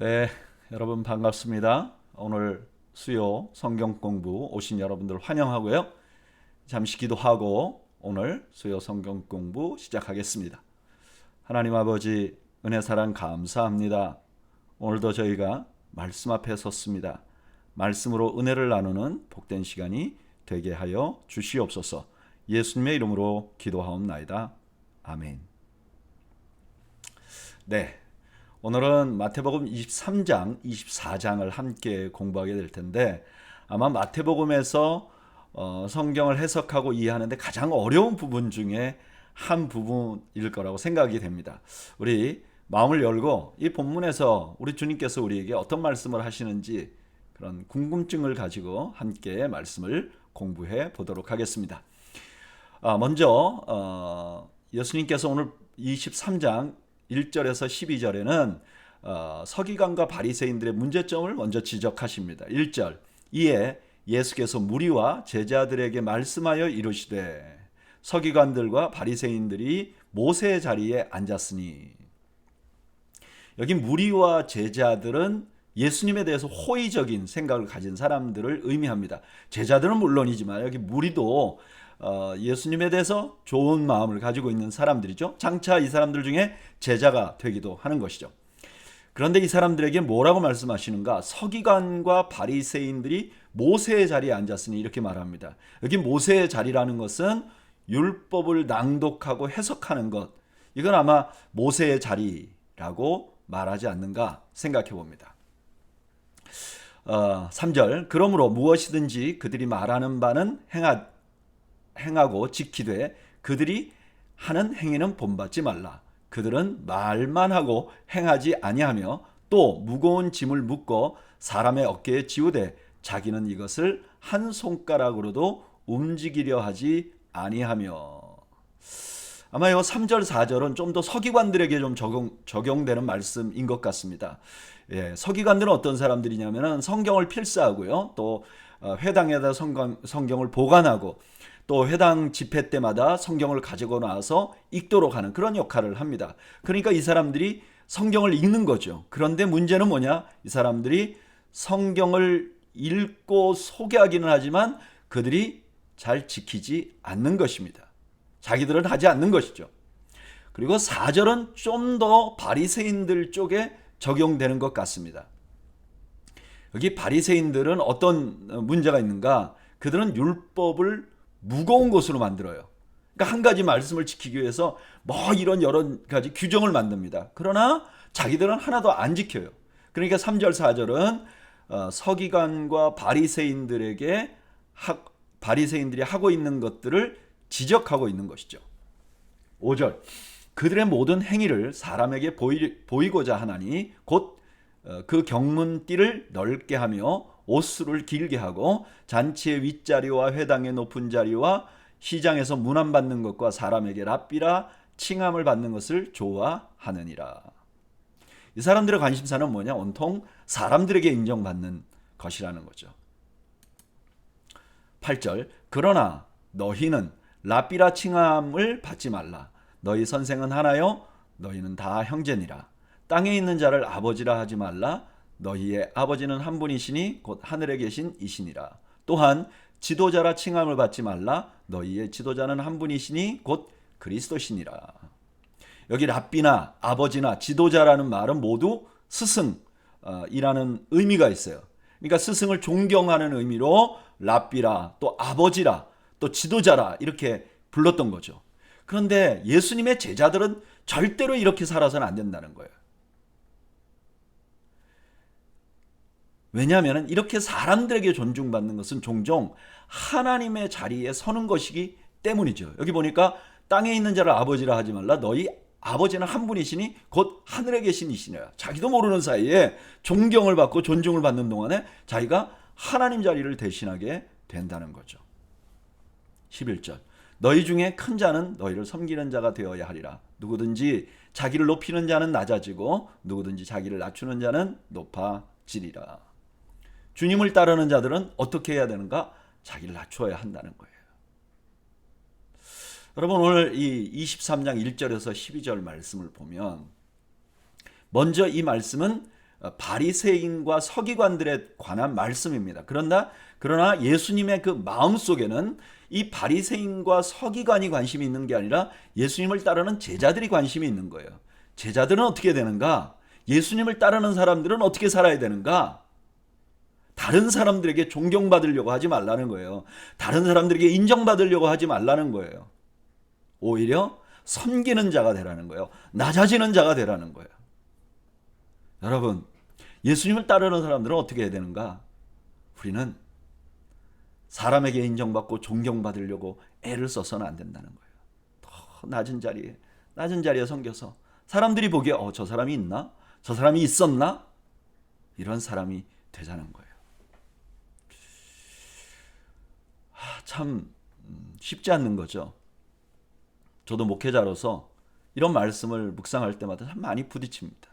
네, 여러분 반갑습니다. 오늘 수요 성경 공부 오신 여러분들 환영하고요. 잠시 기도하고 오늘 수요 성경 공부 시작하겠습니다. 하나님 아버지 은혜 사랑 감사합니다. 오늘도 저희가 말씀 앞에 섰습니다. 말씀으로 은혜를 나누는 복된 시간이 되게 하여 주시옵소서. 예수님의 이름으로 기도하옵나이다. 아멘. 네. 오늘은 마태복음 23장, 24장을 함께 공부하게 될 텐데 아마 마태복음에서 성경을 해석하고 이해하는데 가장 어려운 부분 중에 한 부분일 거라고 생각이 됩니다. 우리 마음을 열고 이 본문에서 우리 주님께서 우리에게 어떤 말씀을 하시는지 그런 궁금증을 가지고 함께 말씀을 공부해 보도록 하겠습니다. 먼저 예수님께서 오늘 23장 1절에서 12절에는 서기관과 바리새인들의 문제점을 먼저 지적하십니다. 1절 이에 예수께서 무리와 제자들에게 말씀하여 이르시되 서기관들과 바리새인들이 모세의 자리에 앉았으니, 여기 무리와 제자들은 예수님에 대해서 호의적인 생각을 가진 사람들을 의미합니다. 제자들은 물론이지만 여기 무리도 예수님에 대해서 좋은 마음을 가지고 있는 사람들이죠. 장차 이 사람들 중에 제자가 되기도 하는 것이죠. 그런데 이 사람들에게 뭐라고 말씀하시는가? 서기관과 바리새인들이 모세의 자리에 앉았으니 이렇게 말합니다. 여기 모세의 자리라는 것은 율법을 낭독하고 해석하는 것, 이건 아마 모세의 자리라고 말하지 않는가 생각해 봅니다. 3절 그러므로 무엇이든지 그들이 말하는 바는 행하고 지키되 그들이 하는 행위는 본받지 말라. 그들은 말만 하고 행하지 아니하며 또 무거운 짐을 묶어 사람의 어깨에 지우되 자기는 이것을 한 손가락으로도 움직이려 하지 아니하며. 아마 이 3절 4절은 좀 더 서기관들에게 좀 적용되는 말씀인 것 같습니다. 예, 서기관들은 어떤 사람들이냐면은 성경을 필사하고요, 또 회당에다 성경을 보관하고 또 회당 집회 때마다 성경을 가지고 나와서 읽도록 하는 그런 역할을 합니다. 그러니까 이 사람들이 성경을 읽는 거죠. 그런데 문제는 뭐냐? 이 사람들이 성경을 읽고 소개하기는 하지만 그들이 잘 지키지 않는 것입니다. 자기들은 하지 않는 것이죠. 그리고 4절은 좀 더 바리새인들 쪽에 적용되는 것 같습니다. 여기 바리새인들은 어떤 문제가 있는가? 그들은 율법을 무거운 것으로 만들어요. 그러니까 한 가지 말씀을 지키기 위해서 뭐 이런 여러 가지 규정을 만듭니다. 그러나 자기들은 하나도 안 지켜요. 그러니까 3절 4절은 서기관과 바리새인들에게 바리새인들이 하고 있는 것들을 지적하고 있는 것이죠. 5절 그들의 모든 행위를 사람에게 보이고자 하나니 곧 그 경문띠를 넓게 하며 옷수를 길게 하고 잔치의 윗자리와 회당의 높은 자리와 시장에서 문안받는 것과 사람에게 랍비라 칭함을 받는 것을 좋아하느니라. 이 사람들의 관심사는 뭐냐? 온통 사람들에게 인정받는 것이라는 거죠. 8절 그러나 너희는 랍비라 칭함을 받지 말라. 너희 선생은 하나요? 너희는 다 형제니라. 땅에 있는 자를 아버지라 하지 말라. 너희의 아버지는 한 분이시니 곧 하늘에 계신 이시니라. 또한 지도자라 칭함을 받지 말라. 너희의 지도자는 한 분이시니 곧 그리스도시니라. 여기 랍비나 아버지나 지도자라는 말은 모두 스승이라는 의미가 있어요. 그러니까 스승을 존경하는 의미로 랍비라, 또 아버지라, 또 지도자라 이렇게 불렀던 거죠. 그런데 예수님의 제자들은 절대로 이렇게 살아서는 안 된다는 거예요. 왜냐하면 이렇게 사람들에게 존중받는 것은 종종 하나님의 자리에 서는 것이기 때문이죠. 여기 보니까 땅에 있는 자를 아버지라 하지 말라. 너희 아버지는 한 분이시니 곧 하늘에 계신 이시니라. 자기도 모르는 사이에 존경을 받고 존중을 받는 동안에 자기가 하나님 자리를 대신하게 된다는 거죠. 11절 너희 중에 큰 자는 너희를 섬기는 자가 되어야 하리라. 누구든지 자기를 높이는 자는 낮아지고 누구든지 자기를 낮추는 자는 높아지리라. 주님을 따르는 자들은 어떻게 해야 되는가? 자기를 낮추어야 한다는 거예요. 여러분 오늘 이 23장 1절에서 12절 말씀을 보면 먼저 이 말씀은 바리새인과 서기관들에 관한 말씀입니다. 그러나 예수님의 그 마음속에는 이 바리새인과 서기관이 관심이 있는 게 아니라 예수님을 따르는 제자들이 관심이 있는 거예요. 제자들은 어떻게 되는가? 예수님을 따르는 사람들은 어떻게 살아야 되는가? 다른 사람들에게 존경받으려고 하지 말라는 거예요. 다른 사람들에게 인정받으려고 하지 말라는 거예요. 오히려 섬기는 자가 되라는 거예요. 낮아지는 자가 되라는 거예요. 여러분, 예수님을 따르는 사람들은 어떻게 해야 되는가? 우리는 사람에게 인정받고 존경받으려고 애를 써서는 안 된다는 거예요. 더 낮은 자리에 섬겨서 사람들이 보기에 저 사람이 있나? 저 사람이 있었나? 이런 사람이 되자는 거예요. 참 쉽지 않는 거죠. 저도 목회자로서 이런 말씀을 묵상할 때마다 참 많이 부딪힙니다.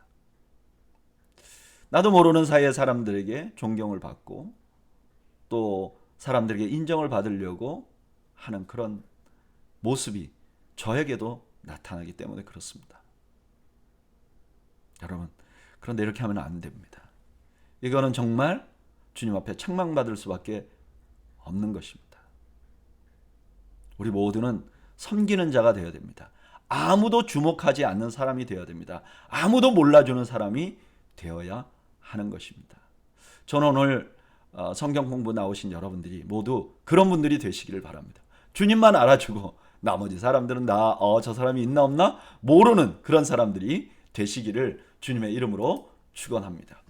나도 모르는 사이에 사람들에게 존경을 받고 또 사람들에게 인정을 받으려고 하는 그런 모습이 저에게도 나타나기 때문에 그렇습니다. 여러분, 그런데 이렇게 하면 안 됩니다. 이거는 정말 주님 앞에 책망받을 수밖에 없는 것입니다. 우리 모두는 섬기는 자가 되어야 됩니다. 아무도 주목하지 않는 사람이 되어야 됩니다. 아무도 몰라주는 사람이 되어야 하는 것입니다. 저는 오늘 성경 공부 나오신 여러분들이 모두 그런 분들이 되시기를 바랍니다. 주님만 알아주고 나머지 사람들은 저 사람이 있나 없나 모르는 그런 사람들이 되시기를 주님의 이름으로 축원합니다.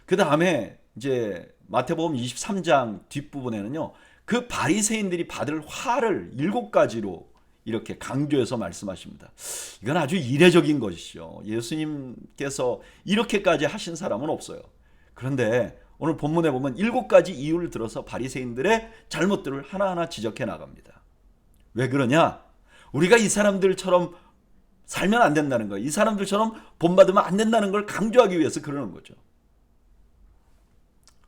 그 다음에 이제 마태복음 23장 뒷부분에는요, 그 바리새인들이 받을 화를 7가지로 이렇게 강조해서 말씀하십니다. 이건 아주 이례적인 것이죠. 예수님께서 이렇게까지 하신 사람은 없어요. 그런데 오늘 본문에 보면 7가지 이유를 들어서 바리새인들의 잘못들을 하나하나 지적해 나갑니다. 왜 그러냐? 우리가 이 사람들처럼 살면 안 된다는 거예요. 이 사람들처럼 본받으면 안 된다는 걸 강조하기 위해서 그러는 거죠.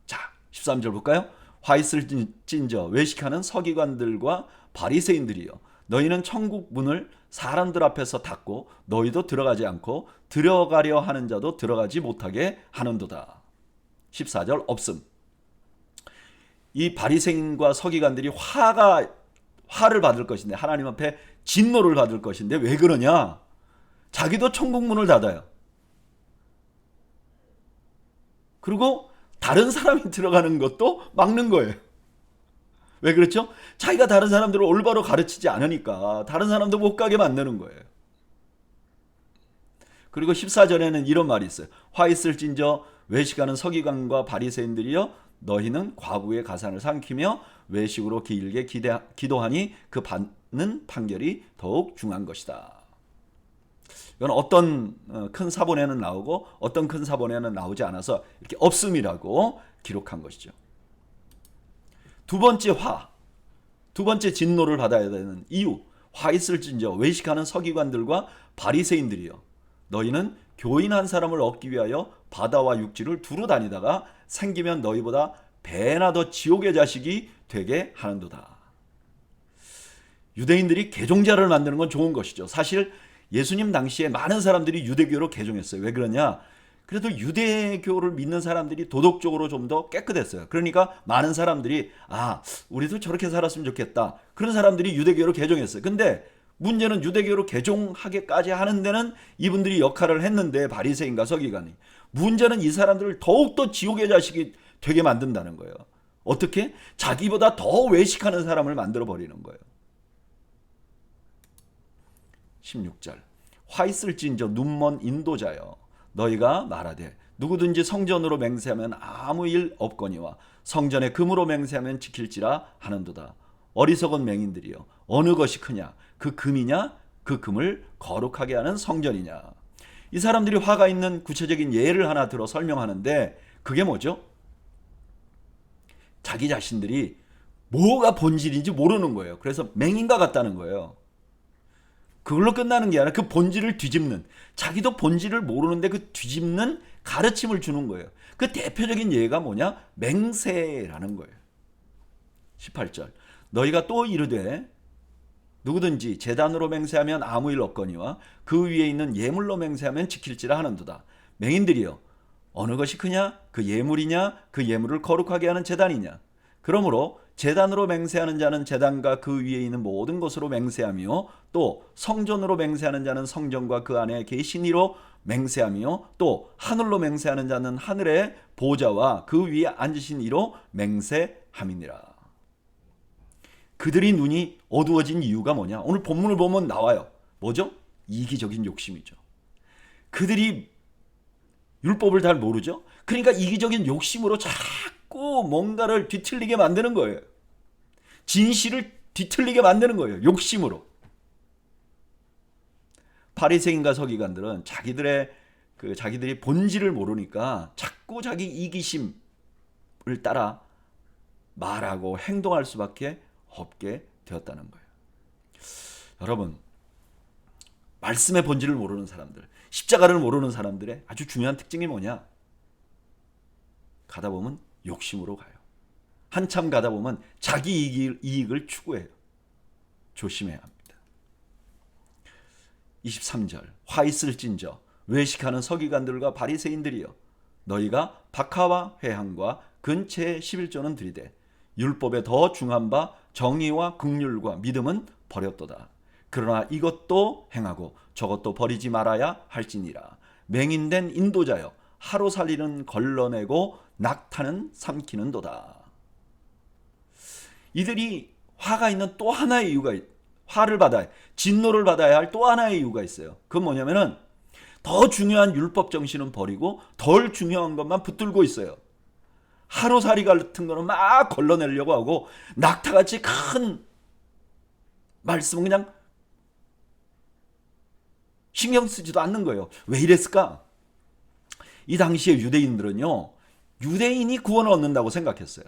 자, 13절 볼까요? 화 있을 찐저 외식하는 서기관들과 바리새인들이여, 너희는 천국 문을 사람들 앞에서 닫고 너희도 들어가지 않고 들어가려 하는 자도 들어가지 못하게 하는도다. 14절 없음. 이 바리새인과 서기관들이 화를 받을 것인데, 하나님 앞에 진노를 받을 것인데 왜 그러냐? 자기도 천국 문을 닫아요. 그리고 다른 사람이 들어가는 것도 막는 거예요. 왜 그렇죠? 자기가 다른 사람들을 올바로 가르치지 않으니까 다른 사람도 못 가게 만드는 거예요. 그리고 14절에는 이런 말이 있어요. 화 있을진저 외식하는 서기관과 바리새인들이여, 너희는 과부의 가산을 삼키며 외식으로 길게 기도하니 그 받는 판결이 더욱 중한 것이다. 이건 어떤 큰 사본에는 나오고 어떤 큰 사본에는 나오지 않아서 이렇게 없음이라고 기록한 것이죠. 두 번째 진노를 받아야 되는 이유. 화 있을진저 외식하는 서기관들과 바리새인들이여, 너희는 교인 한 사람을 얻기 위하여 바다와 육지를 두루 다니다가 생기면 너희보다 배나 더 지옥의 자식이 되게 하는도다. 유대인들이 개종자를 만드는 건 좋은 것이죠. 사실 예수님 당시에 많은 사람들이 유대교로 개종했어요. 왜 그러냐? 그래도 유대교를 믿는 사람들이 도덕적으로 좀 더 깨끗했어요. 그러니까 많은 사람들이 우리도 저렇게 살았으면 좋겠다. 그런 사람들이 유대교로 개종했어요. 근데 문제는 유대교로 개종하게까지 하는 데는 이분들이 역할을 했는데, 바리새인과 서기관이. 문제는 이 사람들을 더욱더 지옥의 자식이 되게 만든다는 거예요. 어떻게? 자기보다 더 외식하는 사람을 만들어버리는 거예요. 16절 화 있을진저 눈먼 인도자여, 너희가 말하되 누구든지 성전으로 맹세하면 아무 일 없거니와 성전에 금으로 맹세하면 지킬지라 하는도다. 어리석은 맹인들이여, 어느 것이 크냐? 그 금이냐? 그 금을 거룩하게 하는 성전이냐? 이 사람들이 화가 있는 구체적인 예를 하나 들어 설명하는데, 그게 뭐죠? 자기 자신들이 뭐가 본질인지 모르는 거예요. 그래서 맹인과 같다는 거예요. 그걸로 끝나는 게 아니라 그 본질을 뒤집는, 자기도 본질을 모르는데 그 뒤집는 가르침을 주는 거예요. 그 대표적인 예가 뭐냐? 맹세라는 거예요. 18절 너희가 또 이르되 누구든지 제단으로 맹세하면 아무 일 없거니와 그 위에 있는 예물로 맹세하면 지킬지라 하는도다. 맹인들이여, 어느 것이 크냐? 그 예물이냐? 그 예물을 거룩하게 하는 제단이냐? 그러므로 제단으로 맹세하는 자는 제단과 그 위에 있는 모든 것으로 맹세하며 또 성전으로 맹세하는 자는 성전과 그 안에 계신 이로 맹세하며 또 하늘로 맹세하는 자는 하늘의 보좌와 그 위에 앉으신 이로 맹세함이니라. 그들이 눈이 어두워진 이유가 뭐냐? 오늘 본문을 보면 나와요. 뭐죠? 이기적인 욕심이죠. 그들이 율법을 잘 모르죠. 그러니까 이기적인 욕심으로 자꾸 뭔가를 뒤틀리게 만드는 거예요. 진실을 뒤틀리게 만드는 거예요. 욕심으로. 바리새인과 서기관들은 자기들이 본질을 모르니까 자꾸 자기 이기심을 따라 말하고 행동할 수밖에 없게 되었다는 거예요. 여러분, 말씀의 본질을 모르는 사람들, 십자가를 모르는 사람들의 아주 중요한 특징이 뭐냐? 가다 보면 욕심으로 가요. 한참 가다 보면 자기 이익을 추구해요. 조심해야 합니다. 23절 화 있을진저 외식하는 서기관들과 바리새인들이여 너희가 박하와 회항과 근체의 11조는 들이되 율법에 더 중한 바 정의와 긍휼과 믿음은 버렸도다. 그러나 이것도 행하고 저것도 버리지 말아야 할지니라. 맹인된 인도자여 하루살이는 걸러내고 낙타는 삼키는도다. 이들이 화가 있는 또 하나의 이유가 화를 받아야 진노를 받아야 할 또 하나의 이유가 있어요. 그건 뭐냐면은 더 중요한 율법 정신은 버리고 덜 중요한 것만 붙들고 있어요. 하루살이 같은 거는 막 걸러내려고 하고 낙타같이 큰 말씀은 그냥 신경 쓰지도 않는 거예요. 왜 이랬을까? 이 당시에 유대인들은요, 유대인이 구원을 얻는다고 생각했어요.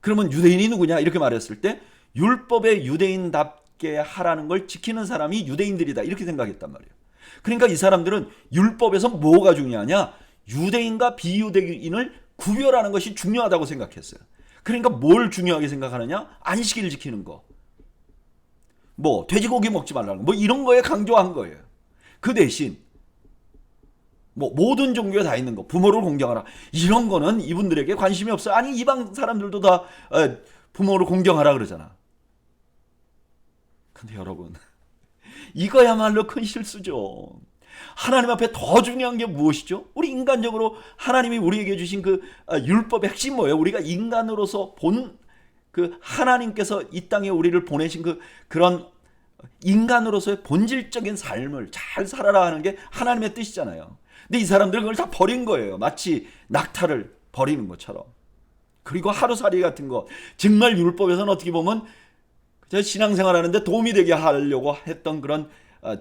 그러면 유대인이 누구냐? 이렇게 말했을 때 율법의 유대인답게 하라는 걸 지키는 사람이 유대인들이다. 이렇게 생각했단 말이에요. 그러니까 이 사람들은 율법에서 뭐가 중요하냐? 유대인과 비유대인을 구별하는 것이 중요하다고 생각했어요. 그러니까 뭘 중요하게 생각하느냐? 안식일 지키는 거. 뭐 돼지고기 먹지 말라는 거. 뭐 이런 거에 강조한 거예요. 그 대신 뭐 모든 종교에 다 있는 거, 부모를 공경하라. 이런 거는 이분들에게 관심이 없어요. 아니 이방 사람들도 다 부모를 공경하라 그러잖아. 근데 여러분, 이거야말로 큰 실수죠. 하나님 앞에 더 중요한 게 무엇이죠? 우리 인간적으로 하나님이 우리에게 주신 그 율법의 핵심 뭐예요? 우리가 인간으로서 그 하나님께서 이 땅에 우리를 보내신 그런 인간으로서의 본질적인 삶을 잘 살아라 하는 게 하나님의 뜻이잖아요. 근데 이 사람들은 그걸 다 버린 거예요. 마치 낙타를 버리는 것처럼. 그리고 하루살이 같은 거, 정말 율법에서는 어떻게 보면 신앙생활 하는데 도움이 되게 하려고 했던 그런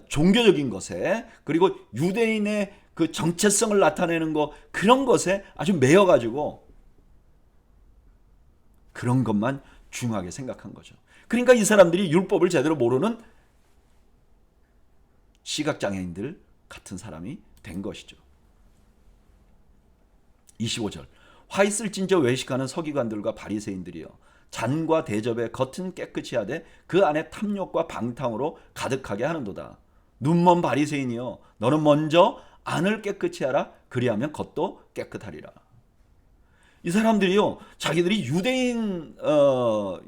종교적인 것에, 그리고 유대인의 그 정체성을 나타내는 거, 그런 것에 아주 매여가지고 그런 것만 중요하게 생각한 거죠. 그러니까 이 사람들이 율법을 제대로 모르는 시각장애인들 같은 사람이 된 것이죠. 25절 화 있을진저 외식하는 서기관들과 바리새인들이여 잔과 대접의 겉은 깨끗이 하되 그 안에 탐욕과 방탕으로 가득하게 하는도다. 눈먼 바리새인이여 너는 먼저 안을 깨끗이 하라. 그리하면 겉도 깨끗하리라. 이 사람들이요, 자기들이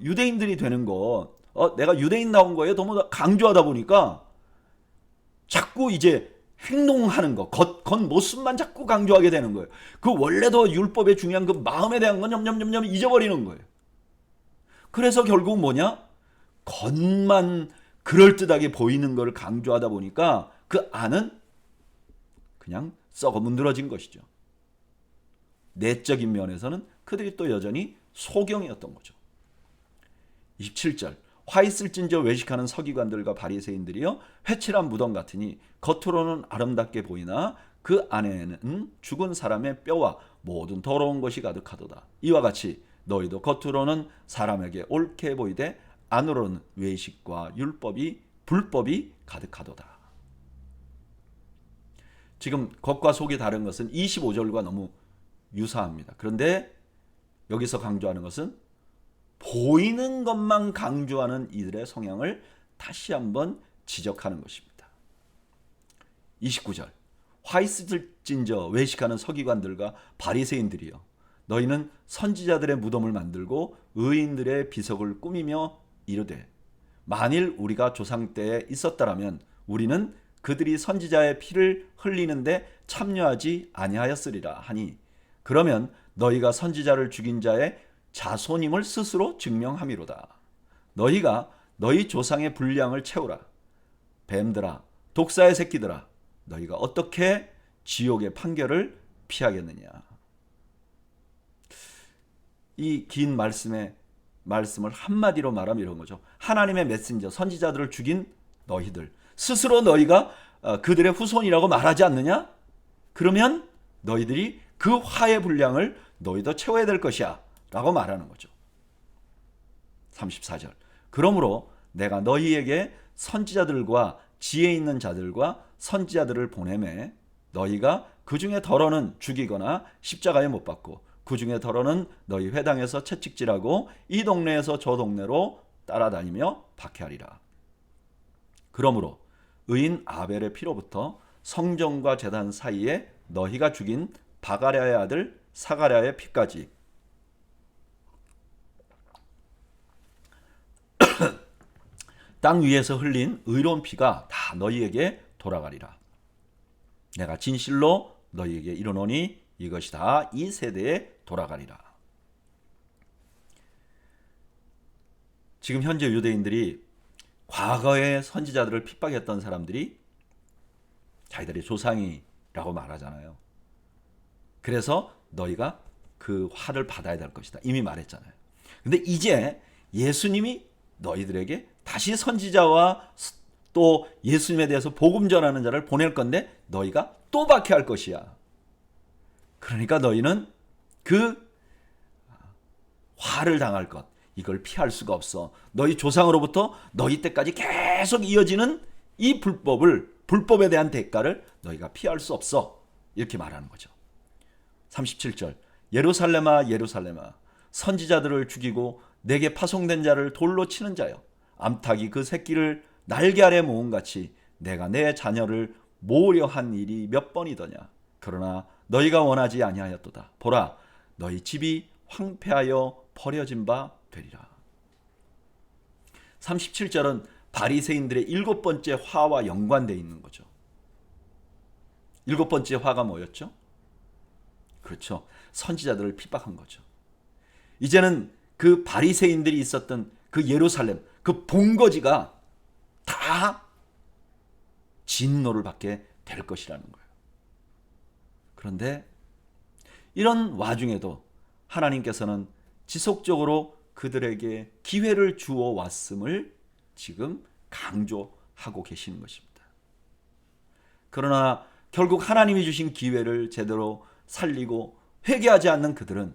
유대인들이 되는 거, 내가 유대인 나온 거에 너무 강조하다 보니까 자꾸 이제 행동하는 거, 겉모습만 자꾸 강조하게 되는 거예요. 그 원래도 율법에 중요한 그 마음에 대한 건 점점 잊어버리는 거예요. 그래서 결국 뭐냐? 겉만 그럴듯하게 보이는 걸 강조하다 보니까 그 안은 그냥 썩어 문드러진 것이죠. 내적인 면에서는 그들이 또 여전히 소경이었던 거죠. 27절 화 있을진저 외식하는 서기관들과 바리새인들이여 회칠한 무덤 같으니 겉으로는 아름답게 보이나 그 안에는 죽은 사람의 뼈와 모든 더러운 것이 가득하도다. 이와 같이 너희도 겉으로는 사람에게 옳게 보이되 안으로는 외식과 불법이 가득하도다. 지금 겉과 속이 다른 것은 25절과 너무 유사합니다. 그런데 여기서 강조하는 것은 보이는 것만 강조하는 이들의 성향을 다시 한번 지적하는 것입니다. 29절 화 있을진저 외식하는 서기관들과 바리새인들이여, 너희는 선지자들의 무덤을 만들고 의인들의 비석을 꾸미며 이르되, 만일 우리가 조상 때에 있었더라면 우리는 그들이 선지자의 피를 흘리는데 참여하지 아니하였으리라 하니, 그러면 너희가 선지자를 죽인 자의 자손임을 스스로 증명함이로다. 너희가 너희 조상의 분량을 채우라. 뱀들아, 독사의 새끼들아, 너희가 어떻게 지옥의 판결을 피하겠느냐. 이 긴 말씀을 한마디로 말하면 이런 거죠. 하나님의 메신저 선지자들을 죽인 너희들, 스스로 너희가 그들의 후손이라고 말하지 않느냐? 그러면 너희들이 그 화의 분량을 너희도 채워야 될 것이야 라고 말하는 거죠. 34절. 그러므로 내가 너희에게 선지자들과 지혜 있는 자들과 선지자들을 보내매 너희가 그 중에 덜어는 죽이거나 십자가에 못 박고 그 중에 덜어는 너희 회당에서 채찍질하고 이 동네에서 저 동네로 따라다니며 박해하리라. 그러므로 의인 아벨의 피로부터 성전과 제단 사이에 너희가 죽인 바가랴의 아들 사가랴의 피까지 땅 위에서 흘린 의로운 피가 다 너희에게 돌아가리라. 내가 진실로 너희에게 이르노니 이것이 다 이 세대에 돌아가리라. 지금 현재 유대인들이 과거의 선지자들을 핍박했던 사람들이 자기들의 조상이라고 말하잖아요. 그래서 너희가 그 화를 받아야 될 것이다. 이미 말했잖아요. 근데 이제 예수님이 너희들에게 다시 선지자와 또 예수님에 대해서 복음 전하는 자를 보낼 건데 너희가 또 박해할 것이야. 그러니까 너희는 그 화를 당할 것, 이걸 피할 수가 없어. 너희 조상으로부터 너희 때까지 계속 이어지는 이 불법에 대한 대가를 너희가 피할 수 없어. 이렇게 말하는 거죠. 37절. 예루살렘아 예루살렘아, 선지자들을 죽이고 내게 파송된 자를 돌로 치는 자여, 암탉이 그 새끼를 날개 아래 모음같이 내가 내 자녀를 모으려 한 일이 몇 번이더냐. 그러나 너희가 원하지 아니하였도다. 보라, 너희 집이 황폐하여 버려진 바 되리라. 37절은 바리새인들의 7번째 화와 연관되어 있는 거죠. 7번째 화가 뭐였죠? 그렇죠. 선지자들을 핍박한 거죠. 이제는 그 바리새인들이 있었던 그 예루살렘, 그 본거지가 다 진노를 받게 될 것이라는 거예요. 그런데 이런 와중에도 하나님께서는 지속적으로 그들에게 기회를 주어 왔음을 지금 강조하고 계시는 것입니다. 그러나 결국 하나님이 주신 기회를 제대로 살리고 회개하지 않는 그들은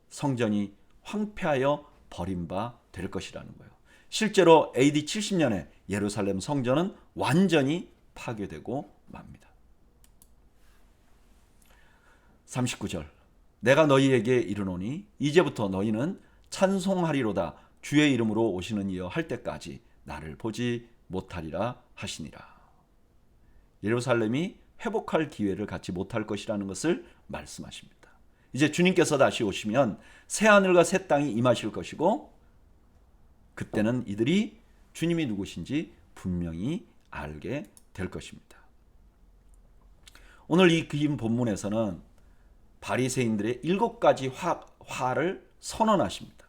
성전이 황폐하여 버린 바 될 것이라는 거예요. 실제로 AD 70년에 예루살렘 성전은 완전히 파괴되고 맙니다. 39절. 내가 너희에게 이르노니 이제부터 너희는 찬송하리로다 주의 이름으로 오시는 이여 할 때까지 나를 보지 못하리라 하시니라. 예루살렘이 회복할 기회를 갖지 못할 것이라는 것을 말씀하십니다. 이제 주님께서 다시 오시면 새 하늘과 새 땅이 임하실 것이고, 그때는 이들이 주님이 누구신지 분명히 알게 될 것입니다. 오늘 이 긴 본문에서는 바리새인들의 7가지 화를 선언하십니다.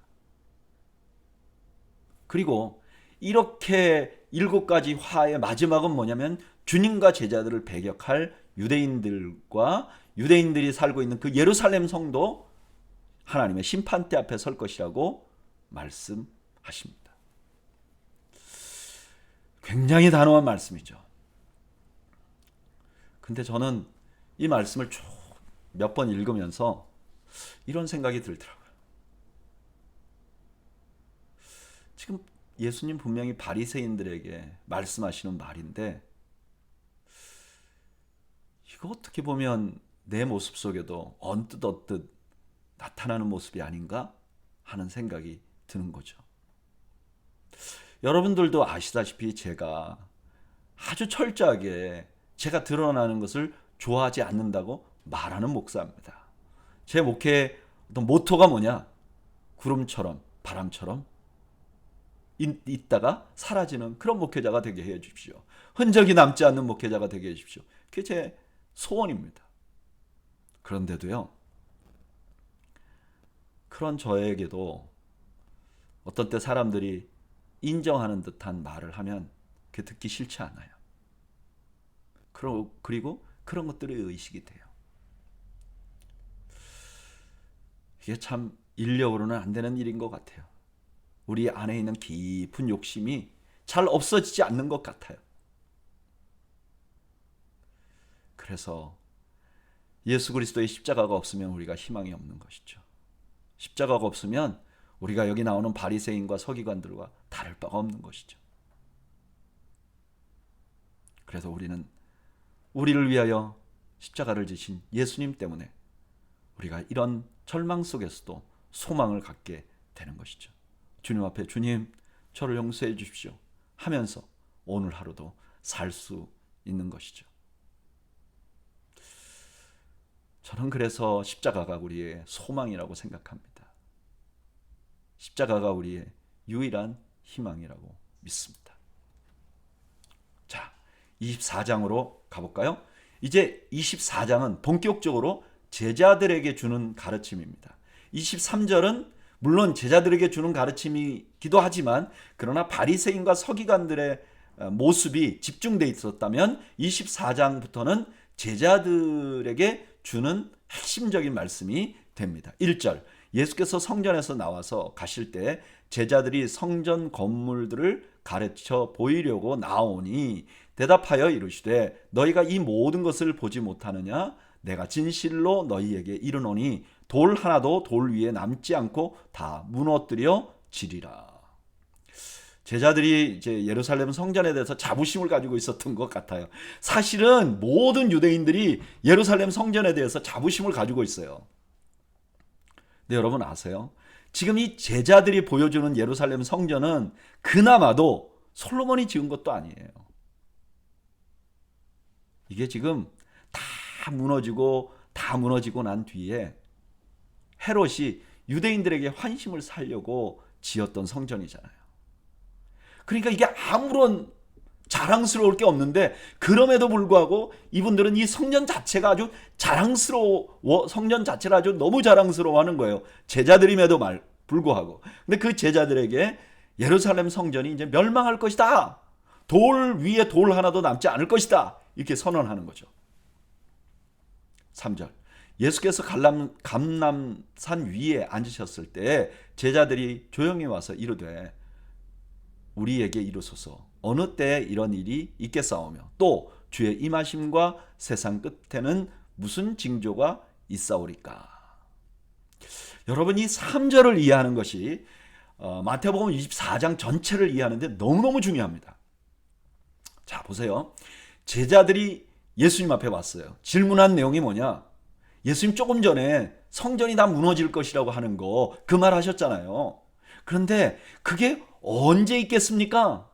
그리고 이렇게 7가지 화의 마지막은 뭐냐면 주님과 제자들을 배격할 유대인들과 유대인들이 살고 있는 그 예루살렘 성도 하나님의 심판대 앞에 설 것이라고 말씀하십니다. 굉장히 단호한 말씀이죠. 근데 저는 이 말씀을 쭉 몇 번 읽으면서 이런 생각이 들더라고요. 지금 예수님 분명히 바리새인들에게 말씀하시는 말인데, 이거 어떻게 보면 내 모습 속에도 언뜻 나타나는 모습이 아닌가 하는 생각이 드는 거죠. 여러분들도 아시다시피 제가 아주 철저하게 제가 드러나는 것을 좋아하지 않는다고 말하는 목사입니다. 제 목회의 어떤 모토가 뭐냐? 구름처럼 바람처럼 있다가 사라지는 그런 목회자가 되게 해 주십시오. 흔적이 남지 않는 목회자가 되게 해 주십시오. 그게 제 소원입니다. 그런데도요, 그런 저에게도 어떤 때 사람들이 인정하는 듯한 말을 하면 그게 듣기 싫지 않아요. 그리고 그런 것들이 의식이 돼요. 이게 참 인력으로는 안 되는 일인 것 같아요. 우리 안에 있는 깊은 욕심이 잘 없어지지 않는 것 같아요. 그래서 예수 그리스도의 십자가가 없으면 우리가 희망이 없는 것이죠. 십자가가 없으면 우리가 여기 나오는 바리새인과 서기관들과 다를 바가 없는 것이죠. 그래서 우리는 우리를 위하여 십자가를 지신 예수님 때문에 우리가 이런 절망 속에서도 소망을 갖게 되는 것이죠. 주님 앞에 주님 저를 용서해 주십시오 하면서 오늘 하루도 살 수 있는 것이죠. 저는 그래서 십자가가 우리의 소망이라고 생각합니다. 십자가가 우리의 유일한 희망이라고 믿습니다. 자, 24장으로 가볼까요? 이제 24장은 본격적으로 제자들에게 주는 가르침입니다. 23절은 물론 제자들에게 주는 가르침이기도 하지만 그러나 바리새인과 서기관들의 모습이 집중되어 있었다면 24장부터는 제자들에게 주는 핵심적인 말씀이 됩니다. 1절, 예수께서 성전에서 나와서 가실 때 제자들이 성전 건물들을 가르쳐 보이려고 나오니 대답하여 이르시되 너희가 이 모든 것을 보지 못하느냐? 내가 진실로 너희에게 이르노니 돌 하나도 돌 위에 남지 않고 다 무너뜨려 지리라. 제자들이 이제 예루살렘 성전에 대해서 자부심을 가지고 있었던 것 같아요. 사실은 모든 유대인들이 예루살렘 성전에 대해서 자부심을 가지고 있어요. 근데 여러분 아세요? 지금 이 제자들이 보여주는 예루살렘 성전은 그나마도 솔로몬이 지은 것도 아니에요. 이게 지금 다 무너지고 난 뒤에 헤롯이 유대인들에게 환심을 사려고 지었던 성전이잖아요. 그러니까 이게 아무런 자랑스러울 게 없는데 그럼에도 불구하고 이분들은 이 성전 자체가 아주 성전 자체를 아주 너무 자랑스러워하는 거예요. 제자들임에도 불구하고. 근데 그 제자들에게 예루살렘 성전이 이제 멸망할 것이다. 돌 위에 돌 하나도 남지 않을 것이다. 이렇게 선언하는 거죠. 3절. 예수께서 감람산 위에 앉으셨을 때 제자들이 조용히 와서 이르되 우리에게 이르소서 어느 때에 이런 일이 있겠사오며 또 주의 임하심과 세상 끝에는 무슨 징조가 있사오리까. 여러분 이 3절을 이해하는 것이 마태복음 24장 전체를 이해하는데 너무너무 중요합니다. 자 보세요. 제자들이 예수님 앞에 왔어요. 질문한 내용이 뭐냐? 예수님 조금 전에 성전이 다 무너질 것이라고 하는 거 그 말 하셨잖아요. 그런데 그게 언제 있겠습니까?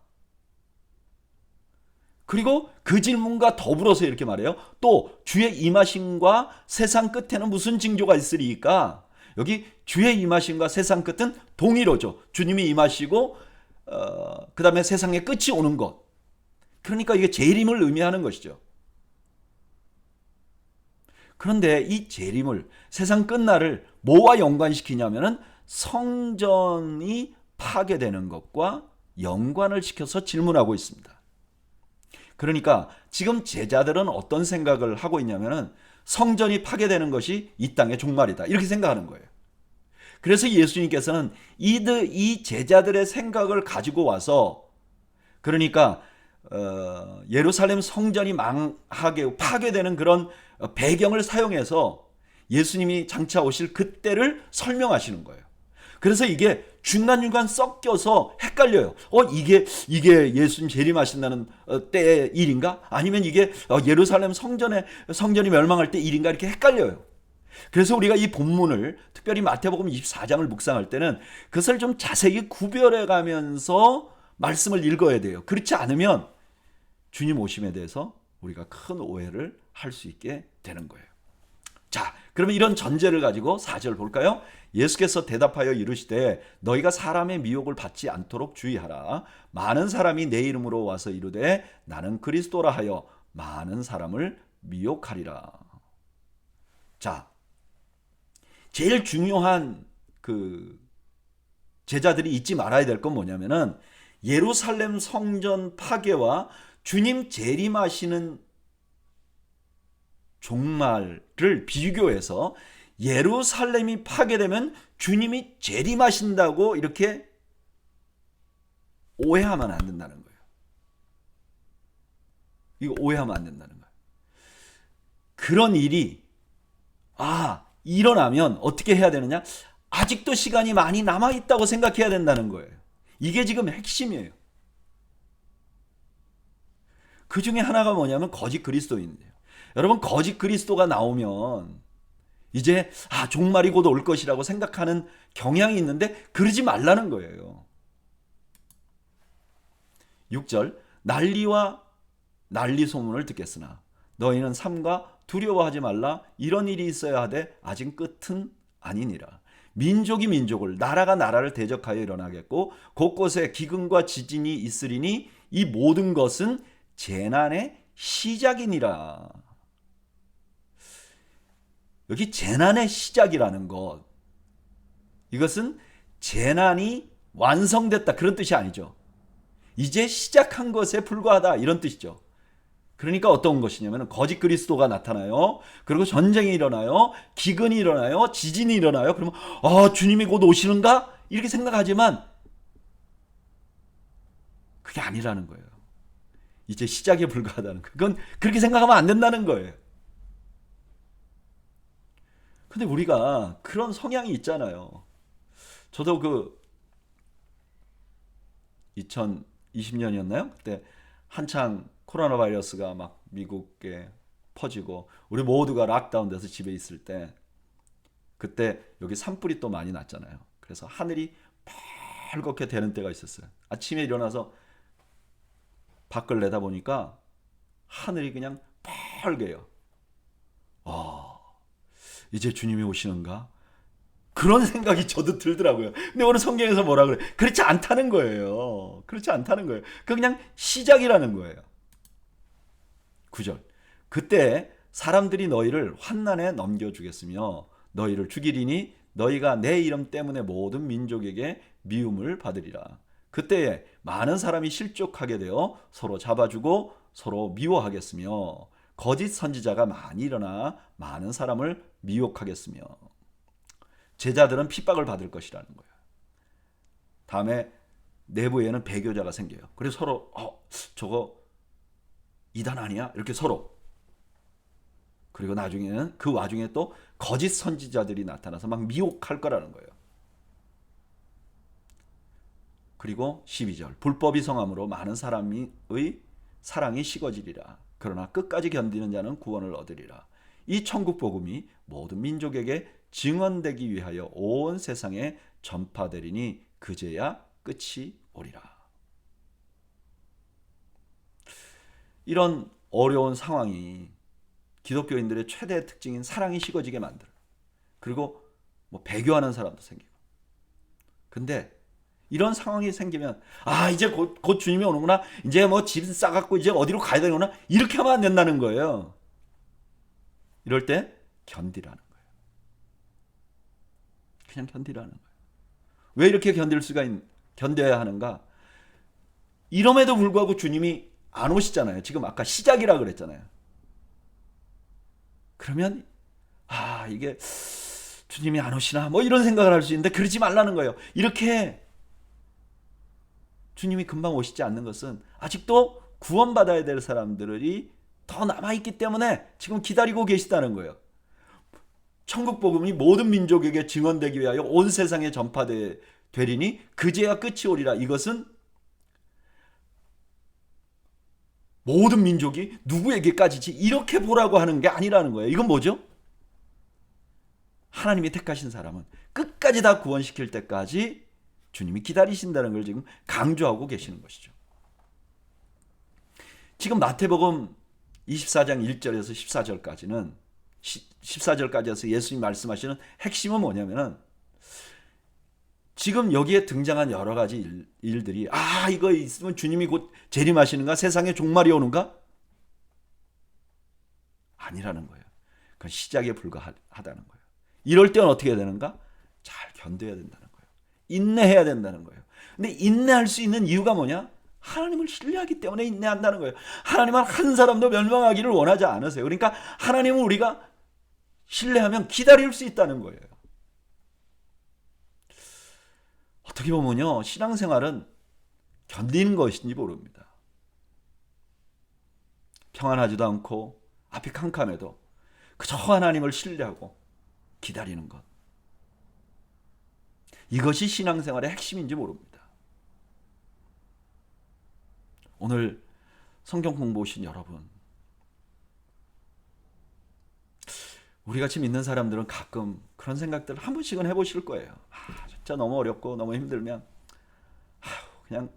그리고 그 질문과 더불어서 이렇게 말해요. 또 주의 임하심과 세상 끝에는 무슨 징조가 있으리까? 여기 주의 임하심과 세상 끝은 동일어죠. 주님이 임하시고 그 다음에 세상의 끝이 오는 것. 그러니까 이게 재림을 의미하는 것이죠. 그런데 이 재림을 세상 끝날을 뭐와 연관시키냐면은 성전이 파괴되는 것과 연관을 시켜서 질문하고 있습니다. 그러니까 지금 제자들은 어떤 생각을 하고 있냐면은 성전이 파괴되는 것이 이 땅의 종말이다. 이렇게 생각하는 거예요. 그래서 예수님께서는 이 제자들의 생각을 가지고 와서 그러니까 예루살렘 성전이 망하게 파괴되는 그런 배경을 사용해서 예수님이 장차 오실 그때를 설명하시는 거예요. 그래서 이게 중간중간 섞여서 헷갈려요. 이게 예수님 재림하신다는 때의 일인가? 아니면 이게 예루살렘 성전이 멸망할 때 일인가? 이렇게 헷갈려요. 그래서 우리가 이 본문을 특별히 마태복음 24장을 묵상할 때는 그것을 좀 자세히 구별해 가면서 말씀을 읽어야 돼요. 그렇지 않으면 주님 오심에 대해서 우리가 큰 오해를 할 수 있게 되는 거예요. 자, 그러면 이런 전제를 가지고 4절 볼까요? 예수께서 대답하여 이르시되 너희가 사람의 미혹을 받지 않도록 주의하라. 많은 사람이 내 이름으로 와서 이르되 나는 그리스도라 하여 많은 사람을 미혹하리라. 자, 제일 중요한 제자들이 잊지 말아야 될 건 뭐냐면은 예루살렘 성전 파괴와 주님 재림하시는 종말을 비교해서 예루살렘이 파괴되면 주님이 재림하신다고 이렇게 오해하면 안 된다는 거예요. 이거 오해하면 안 된다는 거예요. 그런 일이 일어나면 어떻게 해야 되느냐? 아직도 시간이 많이 남아있다고 생각해야 된다는 거예요. 이게 지금 핵심이에요. 그 중에 하나가 뭐냐면 거짓 그리스도인데요. 여러분, 거짓 그리스도가 나오면 이제 종말이 곧 올 것이라고 생각하는 경향이 있는데 그러지 말라는 거예요. 6절 난리와 난리 소문을 듣겠으나 너희는 삼가 두려워하지 말라. 이런 일이 있어야 하되 아직 끝은 아니니라. 민족이 민족을 나라가 나라를 대적하여 일어나겠고 곳곳에 기근과 지진이 있으리니 이 모든 것은 재난의 시작이니라. 여기 재난의 시작이라는 것, 이것은 재난이 완성됐다 그런 뜻이 아니죠. 이제 시작한 것에 불과하다 이런 뜻이죠. 그러니까 어떤 것이냐면 거짓 그리스도가 나타나요. 그리고 전쟁이 일어나요. 기근이 일어나요. 지진이 일어나요. 그러면 주님이 곧 오시는가? 이렇게 생각하지만 그게 아니라는 거예요. 이제 시작에 불과하다는 거예요. 그건 그렇게 생각하면 안 된다는 거예요. 근데 우리가 그런 성향이 있잖아요. 저도 2020년이었나요? 그때 한창 코로나 바이러스가 막 미국에 퍼지고 우리 모두가 락다운 돼서 집에 있을 때 그때 여기 산불이 또 많이 났잖아요. 그래서 하늘이 빨갛게 되는 때가 있었어요. 아침에 일어나서 밖을 내다보니까 하늘이 그냥 빨개요. 이제 주님이 오시는가? 그런 생각이 저도 들더라고요. 근데 오늘 성경에서 뭐라 그래? 그렇지 않다는 거예요. 그렇지 않다는 거예요. 그냥 시작이라는 거예요. 9절. 그때 사람들이 너희를 환난에 넘겨주겠으며 너희를 죽이리니 너희가 내 이름 때문에 모든 민족에게 미움을 받으리라. 그때에 많은 사람이 실족하게 되어 서로 잡아주고 서로 미워하겠으며 거짓 선지자가 많이 일어나 많은 사람을 미혹하겠으며 제자들은 핍박을 받을 것이라는 거예요. 다음에 내부에는 배교자가 생겨요. 그래서 서로 저거 이단 아니야? 이렇게 서로. 그리고 나중에는 그 와중에 또 거짓 선지자들이 나타나서 막 미혹할 거라는 거예요. 그리고 12절 불법이 성함으로 많은 사람의 사랑이 식어지리라. 그러나 끝까지 견디는 자는 구원을 얻으리라. 이 천국 복음이 모든 민족에게 증언되기 위하여 온 세상에 전파되리니 그제야 끝이 오리라. 이런 어려운 상황이 기독교인들의 최대 특징인 사랑이 식어지게 만들어요. 그리고 배교하는 사람도 생기고. 근데 이런 상황이 생기면 이제 곧 주님이 오는구나. 이제 집 싸갖고 이제 어디로 가야 되는구나. 이렇게 하면 안 된다는 거예요. 이럴 때 견디라는 거예요. 그냥 견디라는 거예요. 왜 이렇게 견뎌야 하는가? 이럼에도 불구하고 주님이 안 오시잖아요. 지금 아까 시작이라 그랬잖아요. 그러면 이게 주님이 안 오시나 이런 생각을 할 수 있는데 그러지 말라는 거예요. 이렇게 주님이 금방 오시지 않는 것은 아직도 구원받아야 될 사람들이 더 남아있기 때문에 지금 기다리고 계시다는 거예요. 천국 복음이 모든 민족에게 증언되기 위하여 온 세상에 전파되리니 그제야 끝이 오리라. 이것은 모든 민족이 누구에게까지지 이렇게 보라고 하는 게 아니라는 거예요. 이건 뭐죠? 하나님이 택하신 사람은 끝까지 다 구원시킬 때까지 주님이 기다리신다는 걸 지금 강조하고 계시는 것이죠. 지금 마태복음 24장 1절에서 14절까지는 14절까지에서 예수님 말씀하시는 핵심은 뭐냐면은 지금 여기에 등장한 여러 가지 일들이 이거 있으면 주님이 곧 재림하시는가? 세상에 종말이 오는가? 아니라는 거예요. 그건 시작에 불과하다는 거예요. 이럴 때는 어떻게 해야 되는가? 잘 견뎌야 된다는 거예요. 인내해야 된다는 거예요. 근데 인내할 수 있는 이유가 뭐냐? 하나님을 신뢰하기 때문에 인내한다는 거예요. 하나님은 한 사람도 멸망하기를 원하지 않으세요. 그러니까 하나님은 우리가 신뢰하면 기다릴 수 있다는 거예요. 어떻게 보면요, 신앙생활은 견디는 것인지 모릅니다. 평안하지도 않고 앞이 캄캄해도 그저 하나님을 신뢰하고 기다리는 것. 이것이 신앙생활의 핵심인지 모릅니다. 오늘 성경 공부하신 여러분, 우리같이 믿는 사람들은 가끔 그런 생각들을 한 번씩은 해보실 거예요. 진짜 너무 어렵고 너무 힘들면 그냥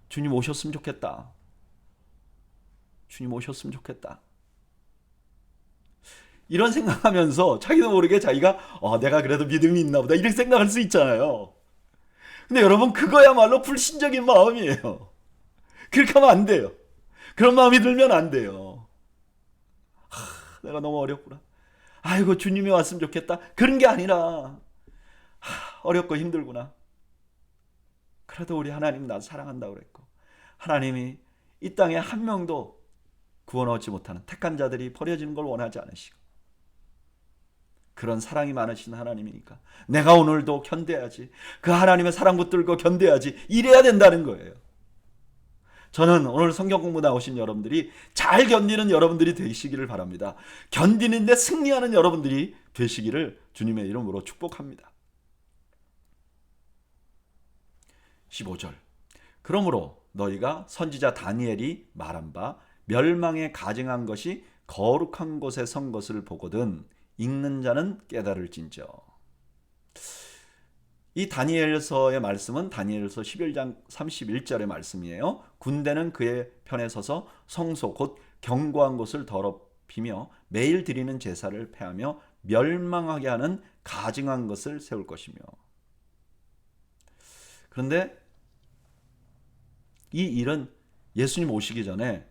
주님 오셨으면 좋겠다. 주님 오셨으면 좋겠다. 이런 생각하면서 자기도 모르게 자기가 내가 그래도 믿음이 있나 보다 이렇게 생각할 수 있잖아요. 근데 여러분, 그거야말로 불신적인 마음이에요. 그렇게 하면 안 돼요. 그런 마음이 들면 안 돼요. 내가 너무 어렵구나. 아이고, 주님이 왔으면 좋겠다. 그런 게 아니라 어렵고 힘들구나. 그래도 우리 하나님 나 사랑한다고 그랬고, 하나님이 이 땅에 한 명도 구원 얻지 못하는 택한 자들이 버려지는 걸 원하지 않으시고, 그런 사랑이 많으신 하나님이니까 내가 오늘도 견뎌야지. 그 하나님의 사랑 붙들고 견뎌야지. 이래야 된다는 거예요. 저는 오늘 성경 공부 나오신 여러분들이 잘 견디는 여러분들이 되시기를 바랍니다. 견디는데 승리하는 여러분들이 되시기를 주님의 이름으로 축복합니다. 15절. 그러므로 너희가 선지자 다니엘이 말한 바 멸망에 가증한 것이 거룩한 곳에 선 것을 보거든 읽는 자는 깨달을진저. 이 다니엘서의 말씀은 다니엘서 11장 31절의 말씀이에요. 군대는 그의 편에 서서 성소 곧 견고한 곳을 더럽히며 매일 드리는 제사를 폐하며 멸망하게 하는 가증한 것을 세울 것이며. 그런데 이 일은 예수님 오시기 전에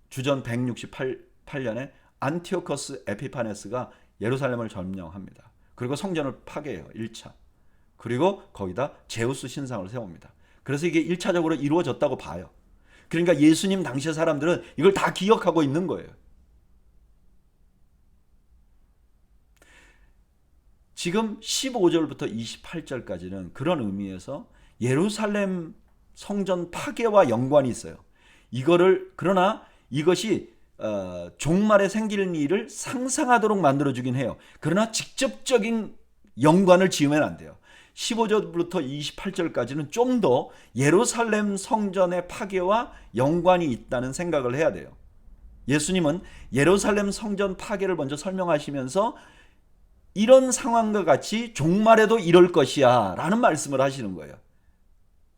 주전 168년에 안티오커스 에피파네스가 예루살렘을 점령합니다. 그리고 성전을 파괴해요. 1차. 그리고 거기다 제우스 신상을 세웁니다. 그래서 이게 1차적으로 이루어졌다고 봐요. 그러니까 예수님 당시의 사람들은 이걸 다 기억하고 있는 거예요. 지금 15절부터 28절까지는 그런 의미에서 예루살렘 성전 파괴와 연관이 있어요. 그러나 이것이 종말에 생기는 일을 상상하도록 만들어주긴 해요. 그러나 직접적인 연관을 지으면 안 돼요. 15절부터 28절까지는 좀 더 예루살렘 성전의 파괴와 연관이 있다는 생각을 해야 돼요. 예수님은 예루살렘 성전 파괴를 먼저 설명하시면서 이런 상황과 같이 종말에도 이럴 것이야 라는 말씀을 하시는 거예요.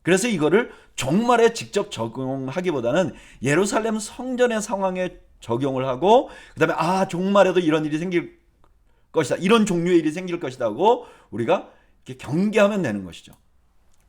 그래서 이거를 종말에 직접 적용하기보다는 예루살렘 성전의 상황에 적용을 하고, 그 다음에 종말에도 이런 일이 생길 것이다, 이런 종류의 일이 생길 것이다 하고 우리가 이렇게 경계하면 되는 것이죠.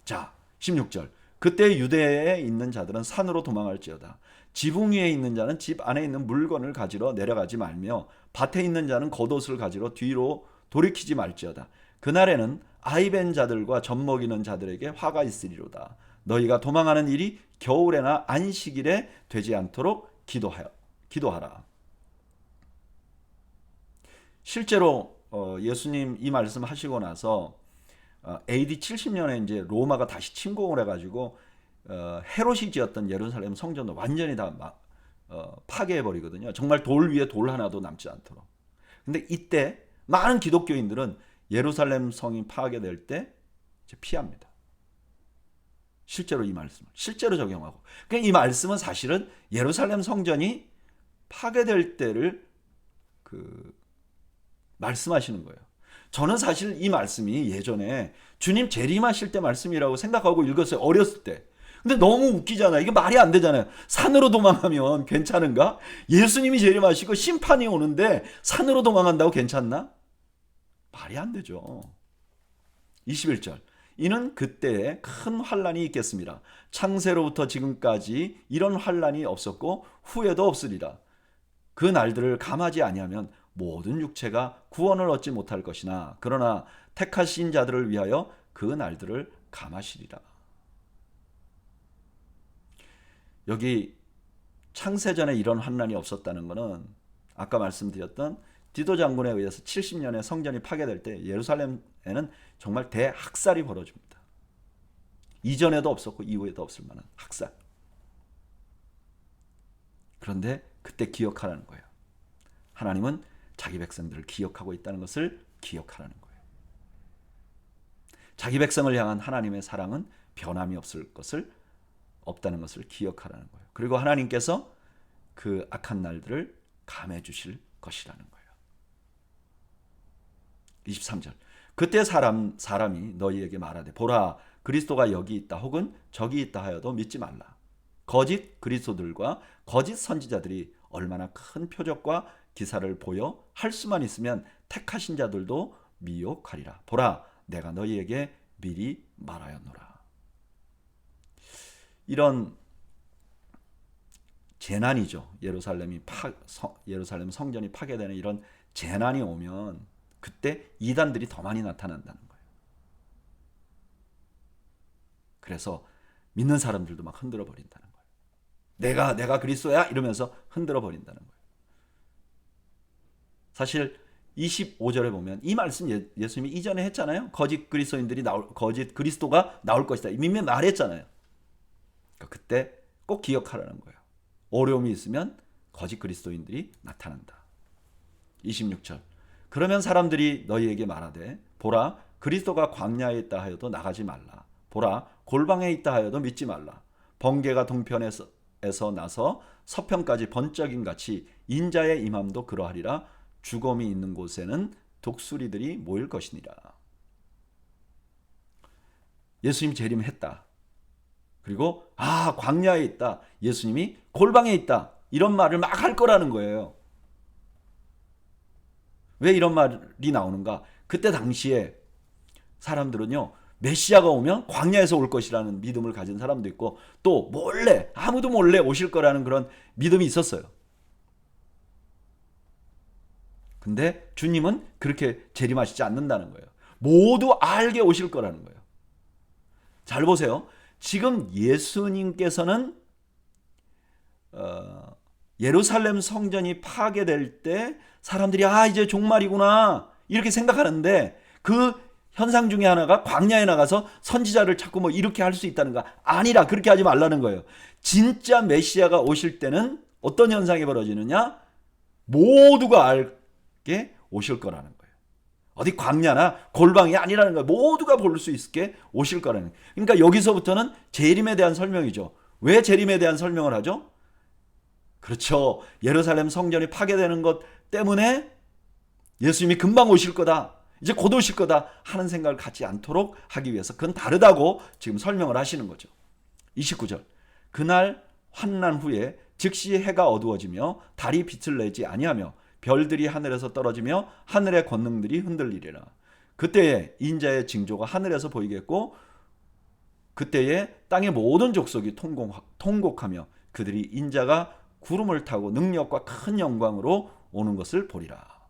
자, 16절. 그때 유대에 있는 자들은 산으로 도망할지어다. 지붕 위에 있는 자는 집 안에 있는 물건을 가지러 내려가지 말며 밭에 있는 자는 겉옷을 가지러 뒤로 돌이키지 말지어다. 그날에는 아이벤 자들과 젖먹이는 자들에게 화가 있으리로다. 너희가 도망하는 일이 겨울에나 안식일에 되지 않도록 기도하라. 실제로 예수님 이 말씀 하시고 나서 AD 70년에 이제 로마가 다시 침공을 해가지고 헤롯이 지었던 예루살렘 성전도 완전히 다 파괴해 버리거든요. 정말 돌 위에 돌 하나도 남지 않도록. 근데 이때 많은 기독교인들은 예루살렘 성이 파괴될 때 피합니다. 실제로 이 말씀을 실제로 적용하고. 그러니까 이 말씀은 사실은 예루살렘 성전이 파괴될 때를 말씀하시는 거예요. 저는 사실 이 말씀이 예전에 주님 재림하실 때 말씀이라고 생각하고 읽었어요. 어렸을 때. 근데 너무 웃기잖아요. 이게 말이 안 되잖아요. 산으로 도망하면 괜찮은가? 예수님이 재림하시고 심판이 오는데 산으로 도망한다고 괜찮나? 말이 안 되죠. 21절. 이는 그때에 큰 환란이 있겠습니다. 창세로부터 지금까지 이런 환란이 없었고 후에도 없으리라. 그 날들을 감하지 아니하면 모든 육체가 구원을 얻지 못할 것이나 그러나 택하신 자들을 위하여 그 날들을 감하시리라. 여기 창세전에 이런 환난이 없었다는 것은 아까 말씀드렸던 디도 장군에 의해서 70년에 성전이 파괴될 때 예루살렘에는 정말 대학살이 벌어집니다. 이전에도 없었고 이후에도 없을 만한 학살. 그런데 그때 기억하라는 거예요. 하나님은 자기 백성들을 기억하고 있다는 것을 기억하라는 거예요. 자기 백성을 향한 하나님의 사랑은 변함이 없다는 것을 기억하라는 거예요. 그리고 하나님께서 그 악한 날들을 감해 주실 것이라는 거예요. 23절. 그때 사람이 너희에게 말하되 보라 그리스도가 여기 있다 혹은 저기 있다 하여도 믿지 말라. 거짓 그리스도들과 거짓 선지자들이 얼마나 큰 표적과 기사를 보여 할 수만 있으면 택하신 자들도 미혹하리라. 보라 내가 너희에게 미리 말하였노라. 이런 재난이죠. 예루살렘 성전이 파괴되는 이런 재난이 오면 그때 이단들이 더 많이 나타난다는 거예요. 그래서 믿는 사람들도 막 흔들어 버린다는 거예요. 내가 그리스도야 이러면서 흔들어 버린다는 거예요. 사실 25절에 보면 이 말씀 예수님이 이전에 했잖아요. 거짓 그리스도가 나올 것이다. 이미 말했잖아요. 그때 꼭 기억하라는 거예요. 어려움이 있으면 거짓 그리스도인들이 나타난다. 26절. 그러면 사람들이 너희에게 말하되 보라 그리스도가 광야에 있다 하여도 나가지 말라. 보라 골방에 있다 하여도 믿지 말라. 번개가 동편에서 나서 서편까지 번쩍임 같이 인자의 임함도 그러하리라. 죽음이 있는 곳에는 독수리들이 모일 것이니라. 예수님 재림했다. 그리고 광야에 있다. 예수님이 골방에 있다. 이런 말을 막 할 거라는 거예요. 왜 이런 말이 나오는가? 그때 당시에 사람들은요. 메시아가 오면 광야에서 올 것이라는 믿음을 가진 사람도 있고 또 아무도 몰래 오실 거라는 그런 믿음이 있었어요. 근데 주님은 그렇게 재림하시지 않는다는 거예요. 모두 알게 오실 거라는 거예요. 잘 보세요. 지금 예수님께서는 예루살렘 성전이 파괴될 때 사람들이 이제 종말이구나 이렇게 생각하는데 그 현상 중에 하나가 광야에 나가서 선지자를 찾고 이렇게 할 수 있다는 거 아니라 그렇게 하지 말라는 거예요. 진짜 메시아가 오실 때는 어떤 현상이 벌어지느냐? 모두가 알게 오실 거라는 거예요. 어디 광야나 골방이 아니라는 거예요. 모두가 볼 수 있게 오실 거라는 거예요. 그러니까 여기서부터는 재림에 대한 설명이죠. 왜 재림에 대한 설명을 하죠? 그렇죠. 예루살렘 성전이 파괴되는 것 때문에 예수님이 금방 오실 거다. 이제 곧 오실 거다 하는 생각을 갖지 않도록 하기 위해서 그건 다르다고 지금 설명을 하시는 거죠. 29절. 그날 환난 후에 즉시 해가 어두워지며 달이 빛을 내지 아니하며 별들이 하늘에서 떨어지며 하늘의 권능들이 흔들리리라. 그때에 인자의 징조가 하늘에서 보이겠고 그때에 땅의 모든 족속이 통곡하며 그들이 인자가 구름을 타고 능력과 큰 영광으로 오는 것을 보리라.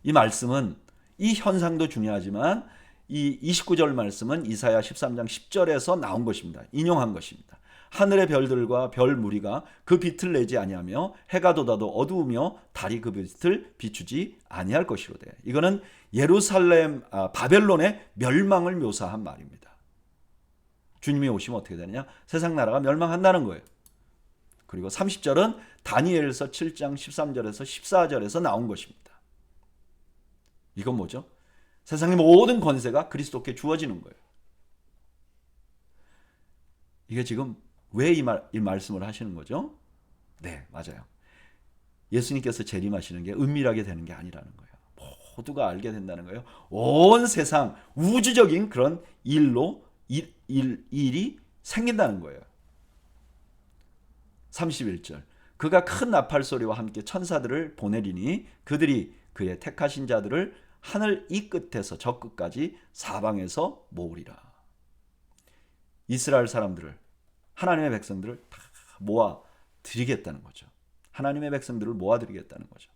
이 말씀은 이 현상도 중요하지만 이 29절 말씀은 이사야 13장 10절에서 나온 것입니다. 인용한 것입니다. 하늘의 별들과 별 무리가 그 빛을 내지 아니하며 해가 돋아도 어두우며 달이 그 빛을 비추지 아니할 것이로되. 이거는 예루살렘 바벨론의 멸망을 묘사한 말입니다. 주님이 오시면 어떻게 되느냐? 세상 나라가 멸망한다는 거예요. 그리고 30절은 다니엘서 7장 13절에서 14절에서 나온 것입니다. 이건 뭐죠? 세상의 모든 권세가 그리스도께 주어지는 거예요. 이게 지금 왜 이 말씀을 하시는 거죠? 네, 맞아요. 예수님께서 재림하시는 게 은밀하게 되는 게 아니라는 거예요. 모두가 알게 된다는 거예요. 온 세상 우주적인 그런 일이 생긴다는 거예요. 31절. 그가 큰 나팔 소리와 함께 천사들을 보내리니 그들이 그의 택하신 자들을 하늘 이 끝에서 저 끝까지 사방에서 모으리라. 이스라엘 사람들을, 하나님의 백성들을 다 모아 드리겠다는 거죠. 하나님의 백성들을 모아 드리겠다는 거죠.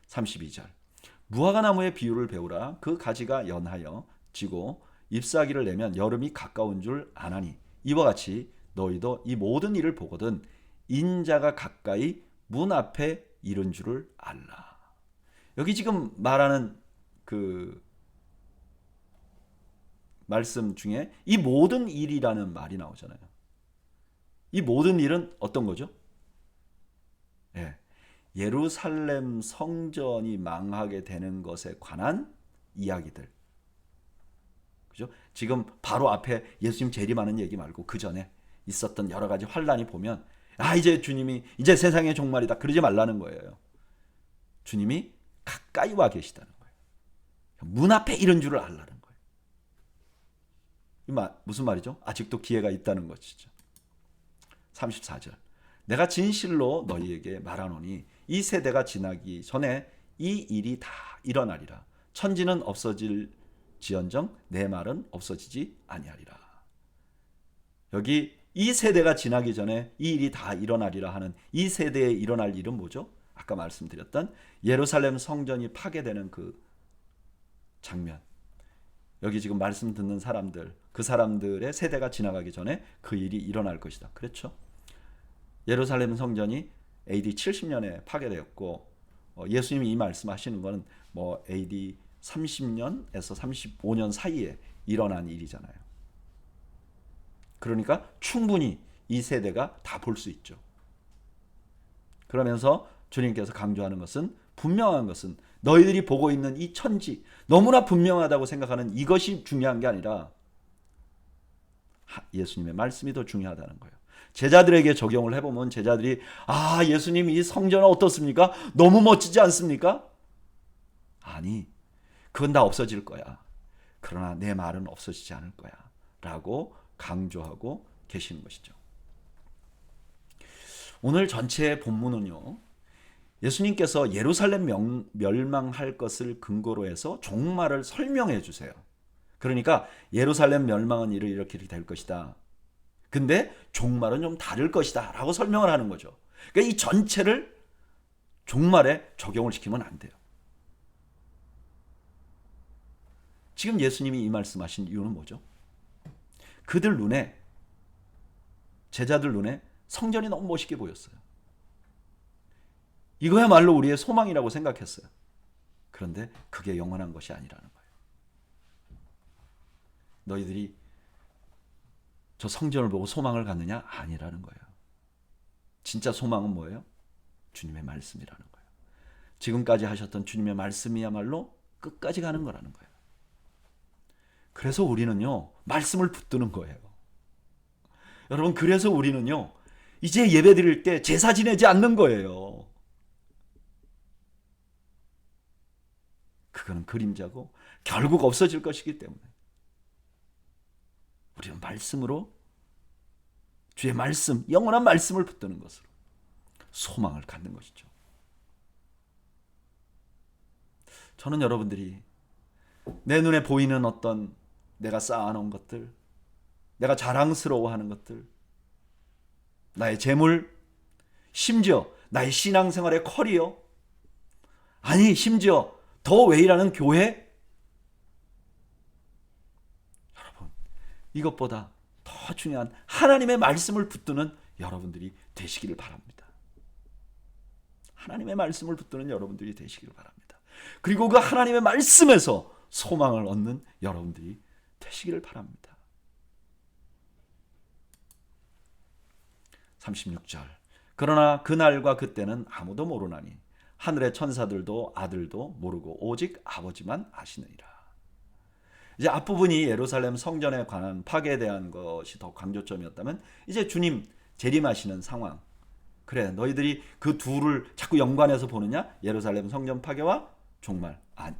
32절. 무화과 나무의 비유를 배우라. 그 가지가 연하여 지고 잎사귀를 내면 여름이 가까운 줄 아나니 이와 같이 너희도 이 모든 일을 보거든 인자가 가까이 문 앞에 이른 줄을 알라. 여기 지금 말하는 그 말씀 중에 이 모든 일이라는 말이 나오잖아요. 이 모든 일은 어떤 거죠? 예. 예루살렘 성전이 망하게 되는 것에 관한 이야기들. 그죠? 지금 바로 앞에 예수님 재림하는 얘기 말고 그 전에 있었던 여러 가지 환란이 보면 이제 주님이 이제 세상의 종말이다 그러지 말라는 거예요. 주님이 가까이 와 계시다는 거예요. 문 앞에 이런 줄을 알라는 거예요. 무슨 말이죠? 아직도 기회가 있다는 것이죠. 34절. 내가 진실로 너희에게 말하노니 이 세대가 지나기 전에 이 일이 다 일어나리라. 천지는 없어질지언정 내 말은 없어지지 아니하리라. 여기 이 세대가 지나기 전에 이 일이 다 일어나리라 하는 이 세대에 일어날 일은 뭐죠? 아까 말씀드렸던 예루살렘 성전이 파괴되는 그 장면. 여기 지금 말씀 듣는 사람들, 그 사람들의 세대가 지나가기 전에 그 일이 일어날 것이다. 그렇죠? 예루살렘 성전이 AD 70년에 파괴되었고 예수님이 이 말씀하시는 것은 뭐 AD 30년에서 35년 사이에 일어난 일이잖아요. 그러니까 충분히 이 세대가 다 볼 수 있죠. 그러면서 주님께서 강조하는 것은 분명한 것은 너희들이 보고 있는 이 천지 너무나 분명하다고 생각하는 이것이 중요한 게 아니라 예수님의 말씀이 더 중요하다는 거예요. 제자들에게 적용을 해보면 제자들이 예수님 이 성전은 어떻습니까? 너무 멋지지 않습니까? 아니 그건 다 없어질 거야. 그러나 내 말은 없어지지 않을 거야 라고 강조하고 계시는 것이죠. 오늘 전체 본문은요, 예수님께서 예루살렘 멸망할 것을 근거로 해서 종말을 설명해 주세요. 그러니까 예루살렘 멸망은 이렇게 될 것이다. 근데 종말은 좀 다를 것이다 라고 설명을 하는 거죠. 그러니까 이 전체를 종말에 적용을 시키면 안 돼요. 지금 예수님이 이 말씀하신 이유는 뭐죠? 그들 눈에, 제자들 눈에 성전이 너무 멋있게 보였어요. 이거야말로 우리의 소망이라고 생각했어요. 그런데 그게 영원한 것이 아니라는 거예요. 너희들이 저 성전을 보고 소망을 갖느냐? 아니라는 거예요. 진짜 소망은 뭐예요? 주님의 말씀이라는 거예요. 지금까지 하셨던 주님의 말씀이야말로 끝까지 가는 거라는 거예요. 그래서 우리는요, 말씀을 붙드는 거예요. 여러분, 그래서 우리는요, 이제 예배 드릴 때 제사 지내지 않는 거예요. 그거는 그림자고 결국 없어질 것이기 때문에 우리는 말씀으로, 주의 말씀, 영원한 말씀을 붙드는 것으로 소망을 갖는 것이죠. 저는 여러분들이 내 눈에 보이는 어떤 내가 쌓아놓은 것들, 내가 자랑스러워하는 것들, 나의 재물, 심지어 나의 신앙생활의 커리어, 아니 심지어 더 웨이라는 교회, 여러분 이것보다 더 중요한 하나님의 말씀을 붙드는 여러분들이 되시기를 바랍니다. 하나님의 말씀을 붙드는 여러분들이 되시기를 바랍니다. 그리고 그 하나님의 말씀에서 소망을 얻는 여러분들이 되시기를 바랍니다. 36절. 그러나 그날과 그때는 아무도 모르나니 하늘의 천사들도 아들도 모르고 오직 아버지만 아시느니라. 이제 앞부분이 예루살렘 성전에 관한 파괴에 대한 것이 더 강조점이었다면 이제 주님 재림하시는 상황. 그래, 너희들이 그 둘을 자꾸 연관해서 보느냐? 예루살렘 성전 파괴와 종말. 아니.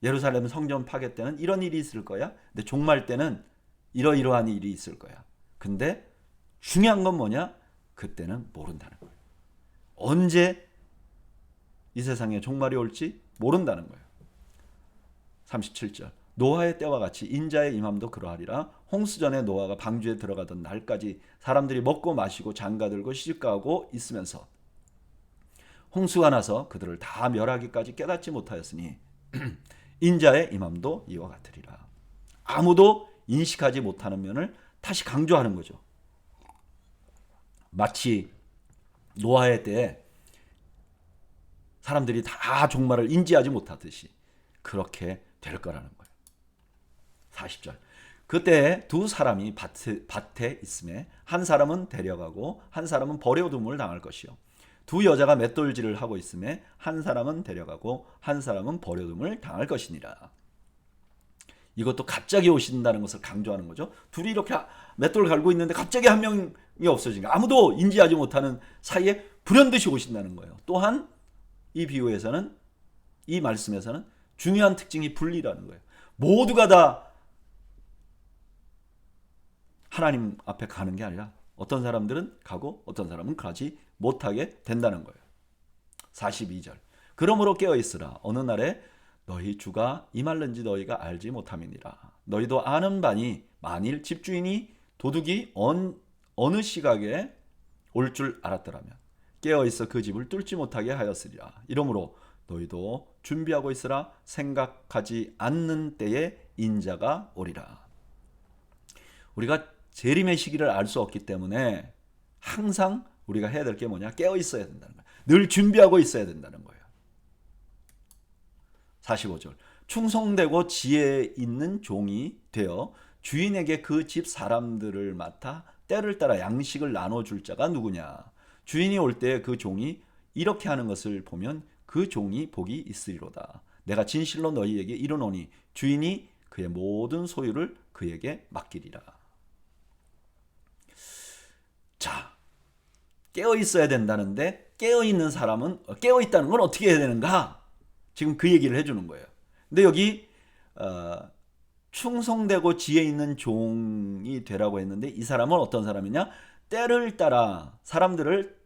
예루살렘 성전 파괴 때는 이런 일이 있을 거야. 근데 종말 때는 이러이러한 일이 있을 거야. 근데 중요한 건 뭐냐? 그때는 모른다는 거예요. 언제 이 세상에 종말이 올지 모른다는 거예요. 37절. 노아의 때와 같이 인자의 임함도 그러하리라. 홍수전에 노아가 방주에 들어가던 날까지 사람들이 먹고 마시고 장가들고 시집가고 있으면서 홍수가 나서 그들을 다 멸하기까지 깨닫지 못하였으니 인자의 임함도 이와 같으리라. 아무도 인식하지 못하는 면을 다시 강조하는 거죠. 마치 노아의 때에 사람들이 다 종말을 인지하지 못하듯이 그렇게 될 거라는 거예요. 40절. 그때 두 사람이 밭에 있음에 한 사람은 데려가고 한 사람은 버려둠을 당할 것이요. 두 여자가 맷돌질을 하고 있음에 한 사람은 데려가고 한 사람은 버려둠을 당할 것이니라. 이것도 갑자기 오신다는 것을 강조하는 거죠. 둘이 이렇게 맷돌 갈고 있는데 갑자기 한 명이 없어지니까 아무도 인지하지 못하는 사이에 불현듯이 오신다는 거예요. 또한 이 비유에서는, 이 말씀에서는 중요한 특징이 분리라는 거예요. 모두가 다 하나님 앞에 가는 게 아니라 어떤 사람들은 가고 어떤 사람은 가지 못하게 된다는 거예요. 42절. 그러므로 깨어있으라. 어느 날에 너희 주가 임할는지 너희가 알지 못함이니라. 너희도 아는 바니 만일 집주인이 도둑이 어느 시각에 올 줄 알았더라면 깨어있어 그 집을 뚫지 못하게 하였으리라. 이러므로 너희도 준비하고 있으라. 생각하지 않는 때에 인자가 오리라. 우리가 재림의 시기를 알 수 없기 때문에 항상 우리가 해야 될 게 뭐냐? 깨어 있어야 된다는 거예요. 늘 준비하고 있어야 된다는 거예요. 45절. 충성되고 지혜 있는 종이 되어 주인에게 그 집 사람들을 맡아 때를 따라 양식을 나눠줄 자가 누구냐? 주인이 올 때 그 종이 이렇게 하는 것을 보면 그 종이 복이 있으리로다. 내가 진실로 너희에게 이르노니 주인이 그의 모든 소유를 그에게 맡기리라. 자, 깨어 있어야 된다는데 깨어 있는 사람은 깨어 있다는 건 어떻게 해야 되는가? 지금 그 얘기를 해주는 거예요. 근데 여기 충성되고 지혜 있는 종이 되라고 했는데 이 사람은 어떤 사람이냐? 때를 따라 사람들을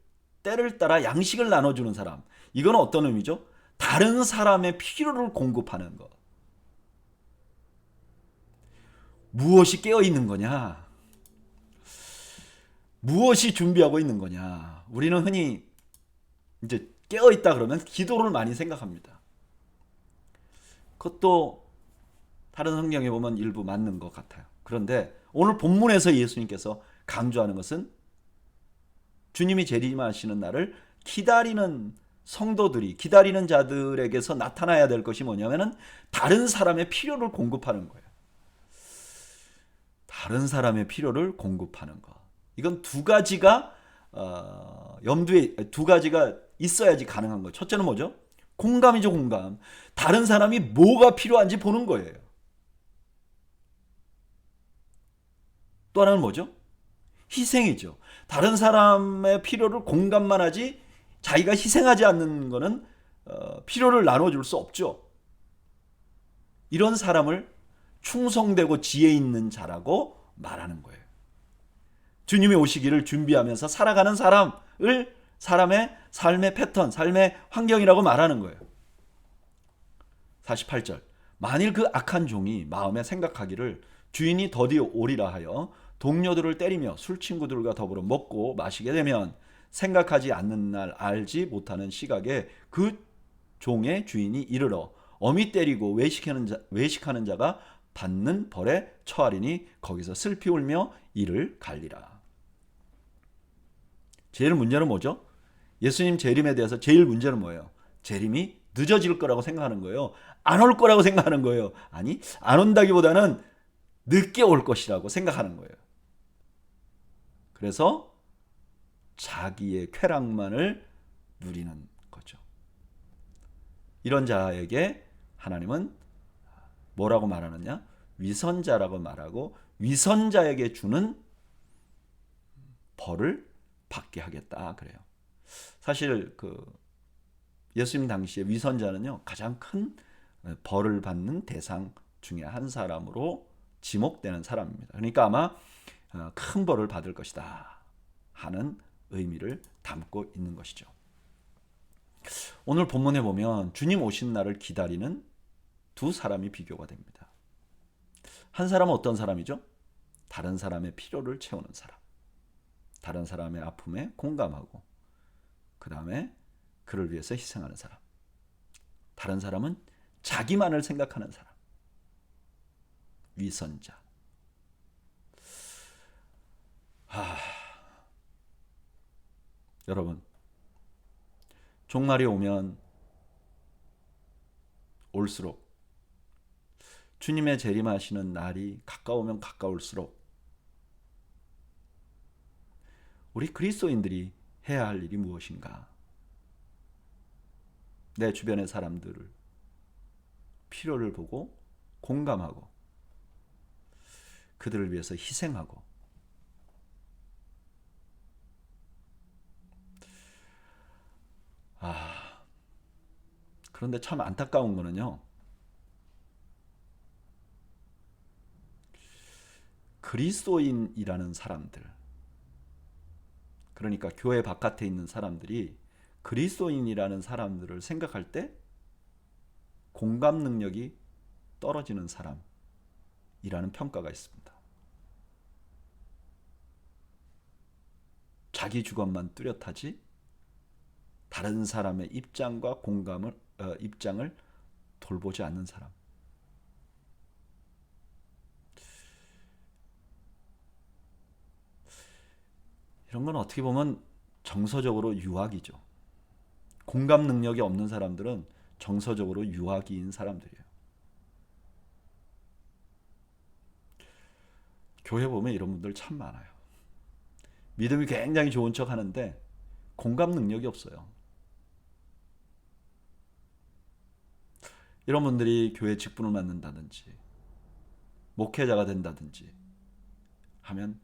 때를 따라 양식을 나눠주는 사람. 이건 어떤 의미죠? 다른 사람의 필요를 공급하는 것. 무엇이 깨어 있는 거냐? 무엇이 준비하고 있는 거냐? 우리는 흔히 이제 깨어 있다 그러면 기도를 많이 생각합니다. 그것도 다른 성경에 보면 일부 맞는 것 같아요. 그런데 오늘 본문에서 예수님께서 강조하는 것은 주님이 재림하시는 날을 기다리는 성도들이, 기다리는 자들에게서 나타나야 될 것이 뭐냐면은 다른 사람의 필요를 공급하는 거예요. 다른 사람의 필요를 공급하는 것. 이건 두 가지가 두 가지가 있어야지 가능한 거예요. 첫째는 뭐죠? 공감이죠, 공감. 다른 사람이 뭐가 필요한지 보는 거예요. 또 하나는 뭐죠? 희생이죠. 다른 사람의 필요를 공감만 하지 자기가 희생하지 않는 거는 필요를 나눠줄 수 없죠. 이런 사람을 충성되고 지혜 있는 자라고 말하는 거예요. 주님이 오시기를 준비하면서 살아가는 사람을 사람의 삶의 패턴, 삶의 환경이라고 말하는 거예요. 48절. 만일 그 악한 종이 마음에 생각하기를 주인이 더디 오리라 하여 동료들을 때리며 술 친구들과 더불어 먹고 마시게 되면 생각하지 않는 날 알지 못하는 시각에 그 종의 주인이 이르러 어미 때리고 외식하는 자가 받는 벌에 처하리니 거기서 슬피 울며 이를 갈리라. 제일 문제는 뭐죠? 예수님 재림에 대해서 제일 문제는 뭐예요? 재림이 늦어질 거라고 생각하는 거예요. 안 올 거라고 생각하는 거예요. 아니, 안 온다기보다는 늦게 올 것이라고 생각하는 거예요. 그래서 자기의 쾌락만을 누리는 거죠. 이런 자에게 하나님은 뭐라고 말하느냐? 위선자라고 말하고 위선자에게 주는 벌을 받게 하겠다 그래요. 사실 그 예수님 당시에 위선자는요 가장 큰 벌을 받는 대상 중에 한 사람으로 지목되는 사람입니다. 그러니까 아마 큰 벌을 받을 것이다 하는 의미를 담고 있는 것이죠. 오늘 본문에 보면 주님 오신 날을 기다리는 두 사람이 비교가 됩니다. 한 사람은 어떤 사람이죠? 다른 사람의 필요를 채우는 사람. 다른 사람의 아픔에 공감하고 그 다음에 그를 위해서 희생하는 사람. 다른 사람은 자기만을 생각하는 사람. 위선자. 여러분, 종말이 오면 올수록 주님의 재림하시는 날이 가까우면 가까울수록 우리 그리스도인들이 해야 할 일이 무엇인가? 내 주변의 사람들을 필요를 보고 공감하고 그들을 위해서 희생하고 그런데 참 안타까운 거는요. 그리스도인이라는 사람들, 그러니까 교회 바깥에 있는 사람들이 그리스도인이라는 사람들을 생각할 때 공감 능력이 떨어지는 사람이라는 평가가 있습니다. 자기 주관만 뚜렷하지 다른 사람의 입장과 입장을 돌보지 않는 사람. 이런 건 어떻게 보면 정서적으로 유학이죠. 공감 능력이 없는 사람들은 정서적으로 유아기인 사람들이에요. 교회 보면 이런 분들 참 많아요. 믿음이 굉장히 좋은 척 하는데 공감 능력이 없어요. 이런 분들이 교회 직분을 맡는다든지 목회자가 된다든지 하면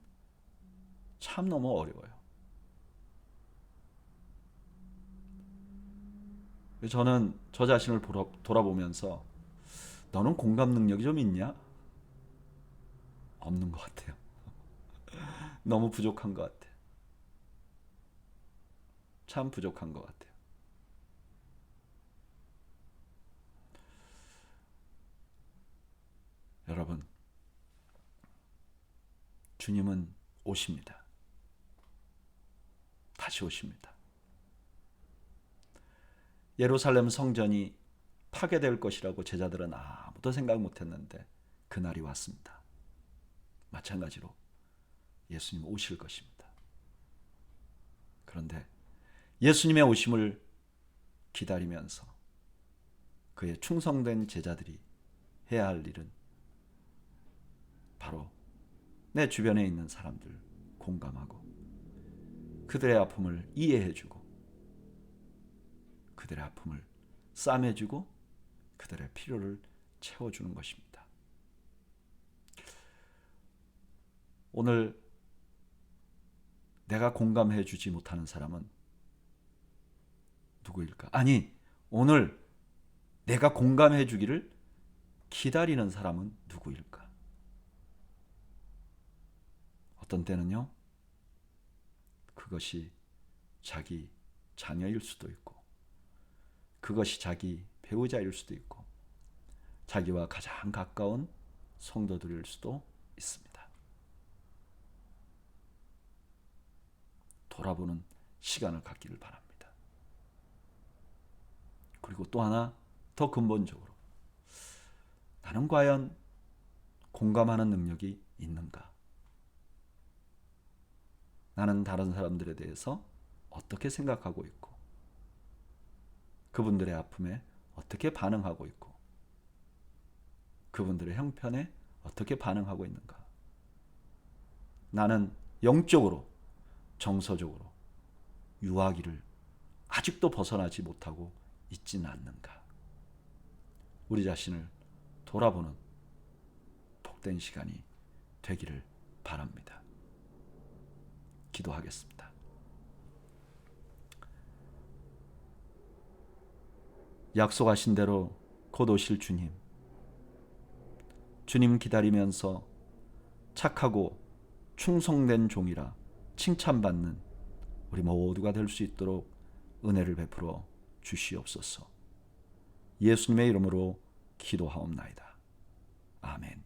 참 너무 어려워요. 저는 저 자신을 돌아보면서 너는 공감 능력이 좀 있냐? 없는 것 같아요. 너무 부족한 것 같아요. 참 부족한 것 같아요. 여러분, 주님은 오십니다. 다시 오십니다. 예루살렘 성전이 파괴될 것이라고 제자들은 아무도 생각 못했는데 그날이 왔습니다. 마찬가지로 예수님 오실 것입니다. 그런데 예수님의 오심을 기다리면서 그의 충성된 제자들이 해야 할 일은 바로 내 주변에 있는 사람들 공감하고 그들의 아픔을 이해해주고 그들의 아픔을 싸매주고 그들의 필요를 채워주는 것입니다. 오늘 내가 공감해주지 못하는 사람은 누구일까? 아니, 오늘 내가 공감해주기를 기다리는 사람은 누구일까? 어떤 때는요, 그것이 자기 자녀일 수도 있고, 그것이 자기 배우자일 수도 있고, 자기와 가장 가까운 성도들일 수도 있습니다. 돌아보는 시간을 갖기를 바랍니다. 그리고 또 하나 더 근본적으로 나는 과연 공감하는 능력이 있는가? 나는 다른 사람들에 대해서 어떻게 생각하고 있고 그분들의 아픔에 어떻게 반응하고 있고 그분들의 형편에 어떻게 반응하고 있는가? 나는 영적으로 정서적으로 유아기를 아직도 벗어나지 못하고 있지는 않는가? 우리 자신을 돌아보는 복된 시간이 되기를 바랍니다. 기도하겠습니다. 약속하신 대로 곧 오실 주님, 주님 기다리면서 착하고 충성된 종이라 칭찬받는 우리 모두가 될 수 있도록 은혜를 베풀어 주시옵소서. 예수님의 이름으로 기도하옵나이다. 아멘.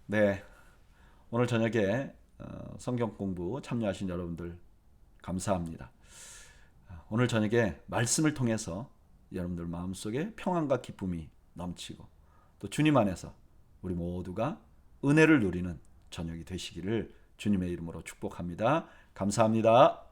네, 오늘 저녁에 성경 공부 참여하신 여러분들 감사합니다. 오늘 저녁에 말씀을 통해서 여러분들 마음속에 평안과 기쁨이 넘치고 또 주님 안에서 우리 모두가 은혜를 누리는 저녁이 되시기를 주님의 이름으로 축복합니다. 감사합니다.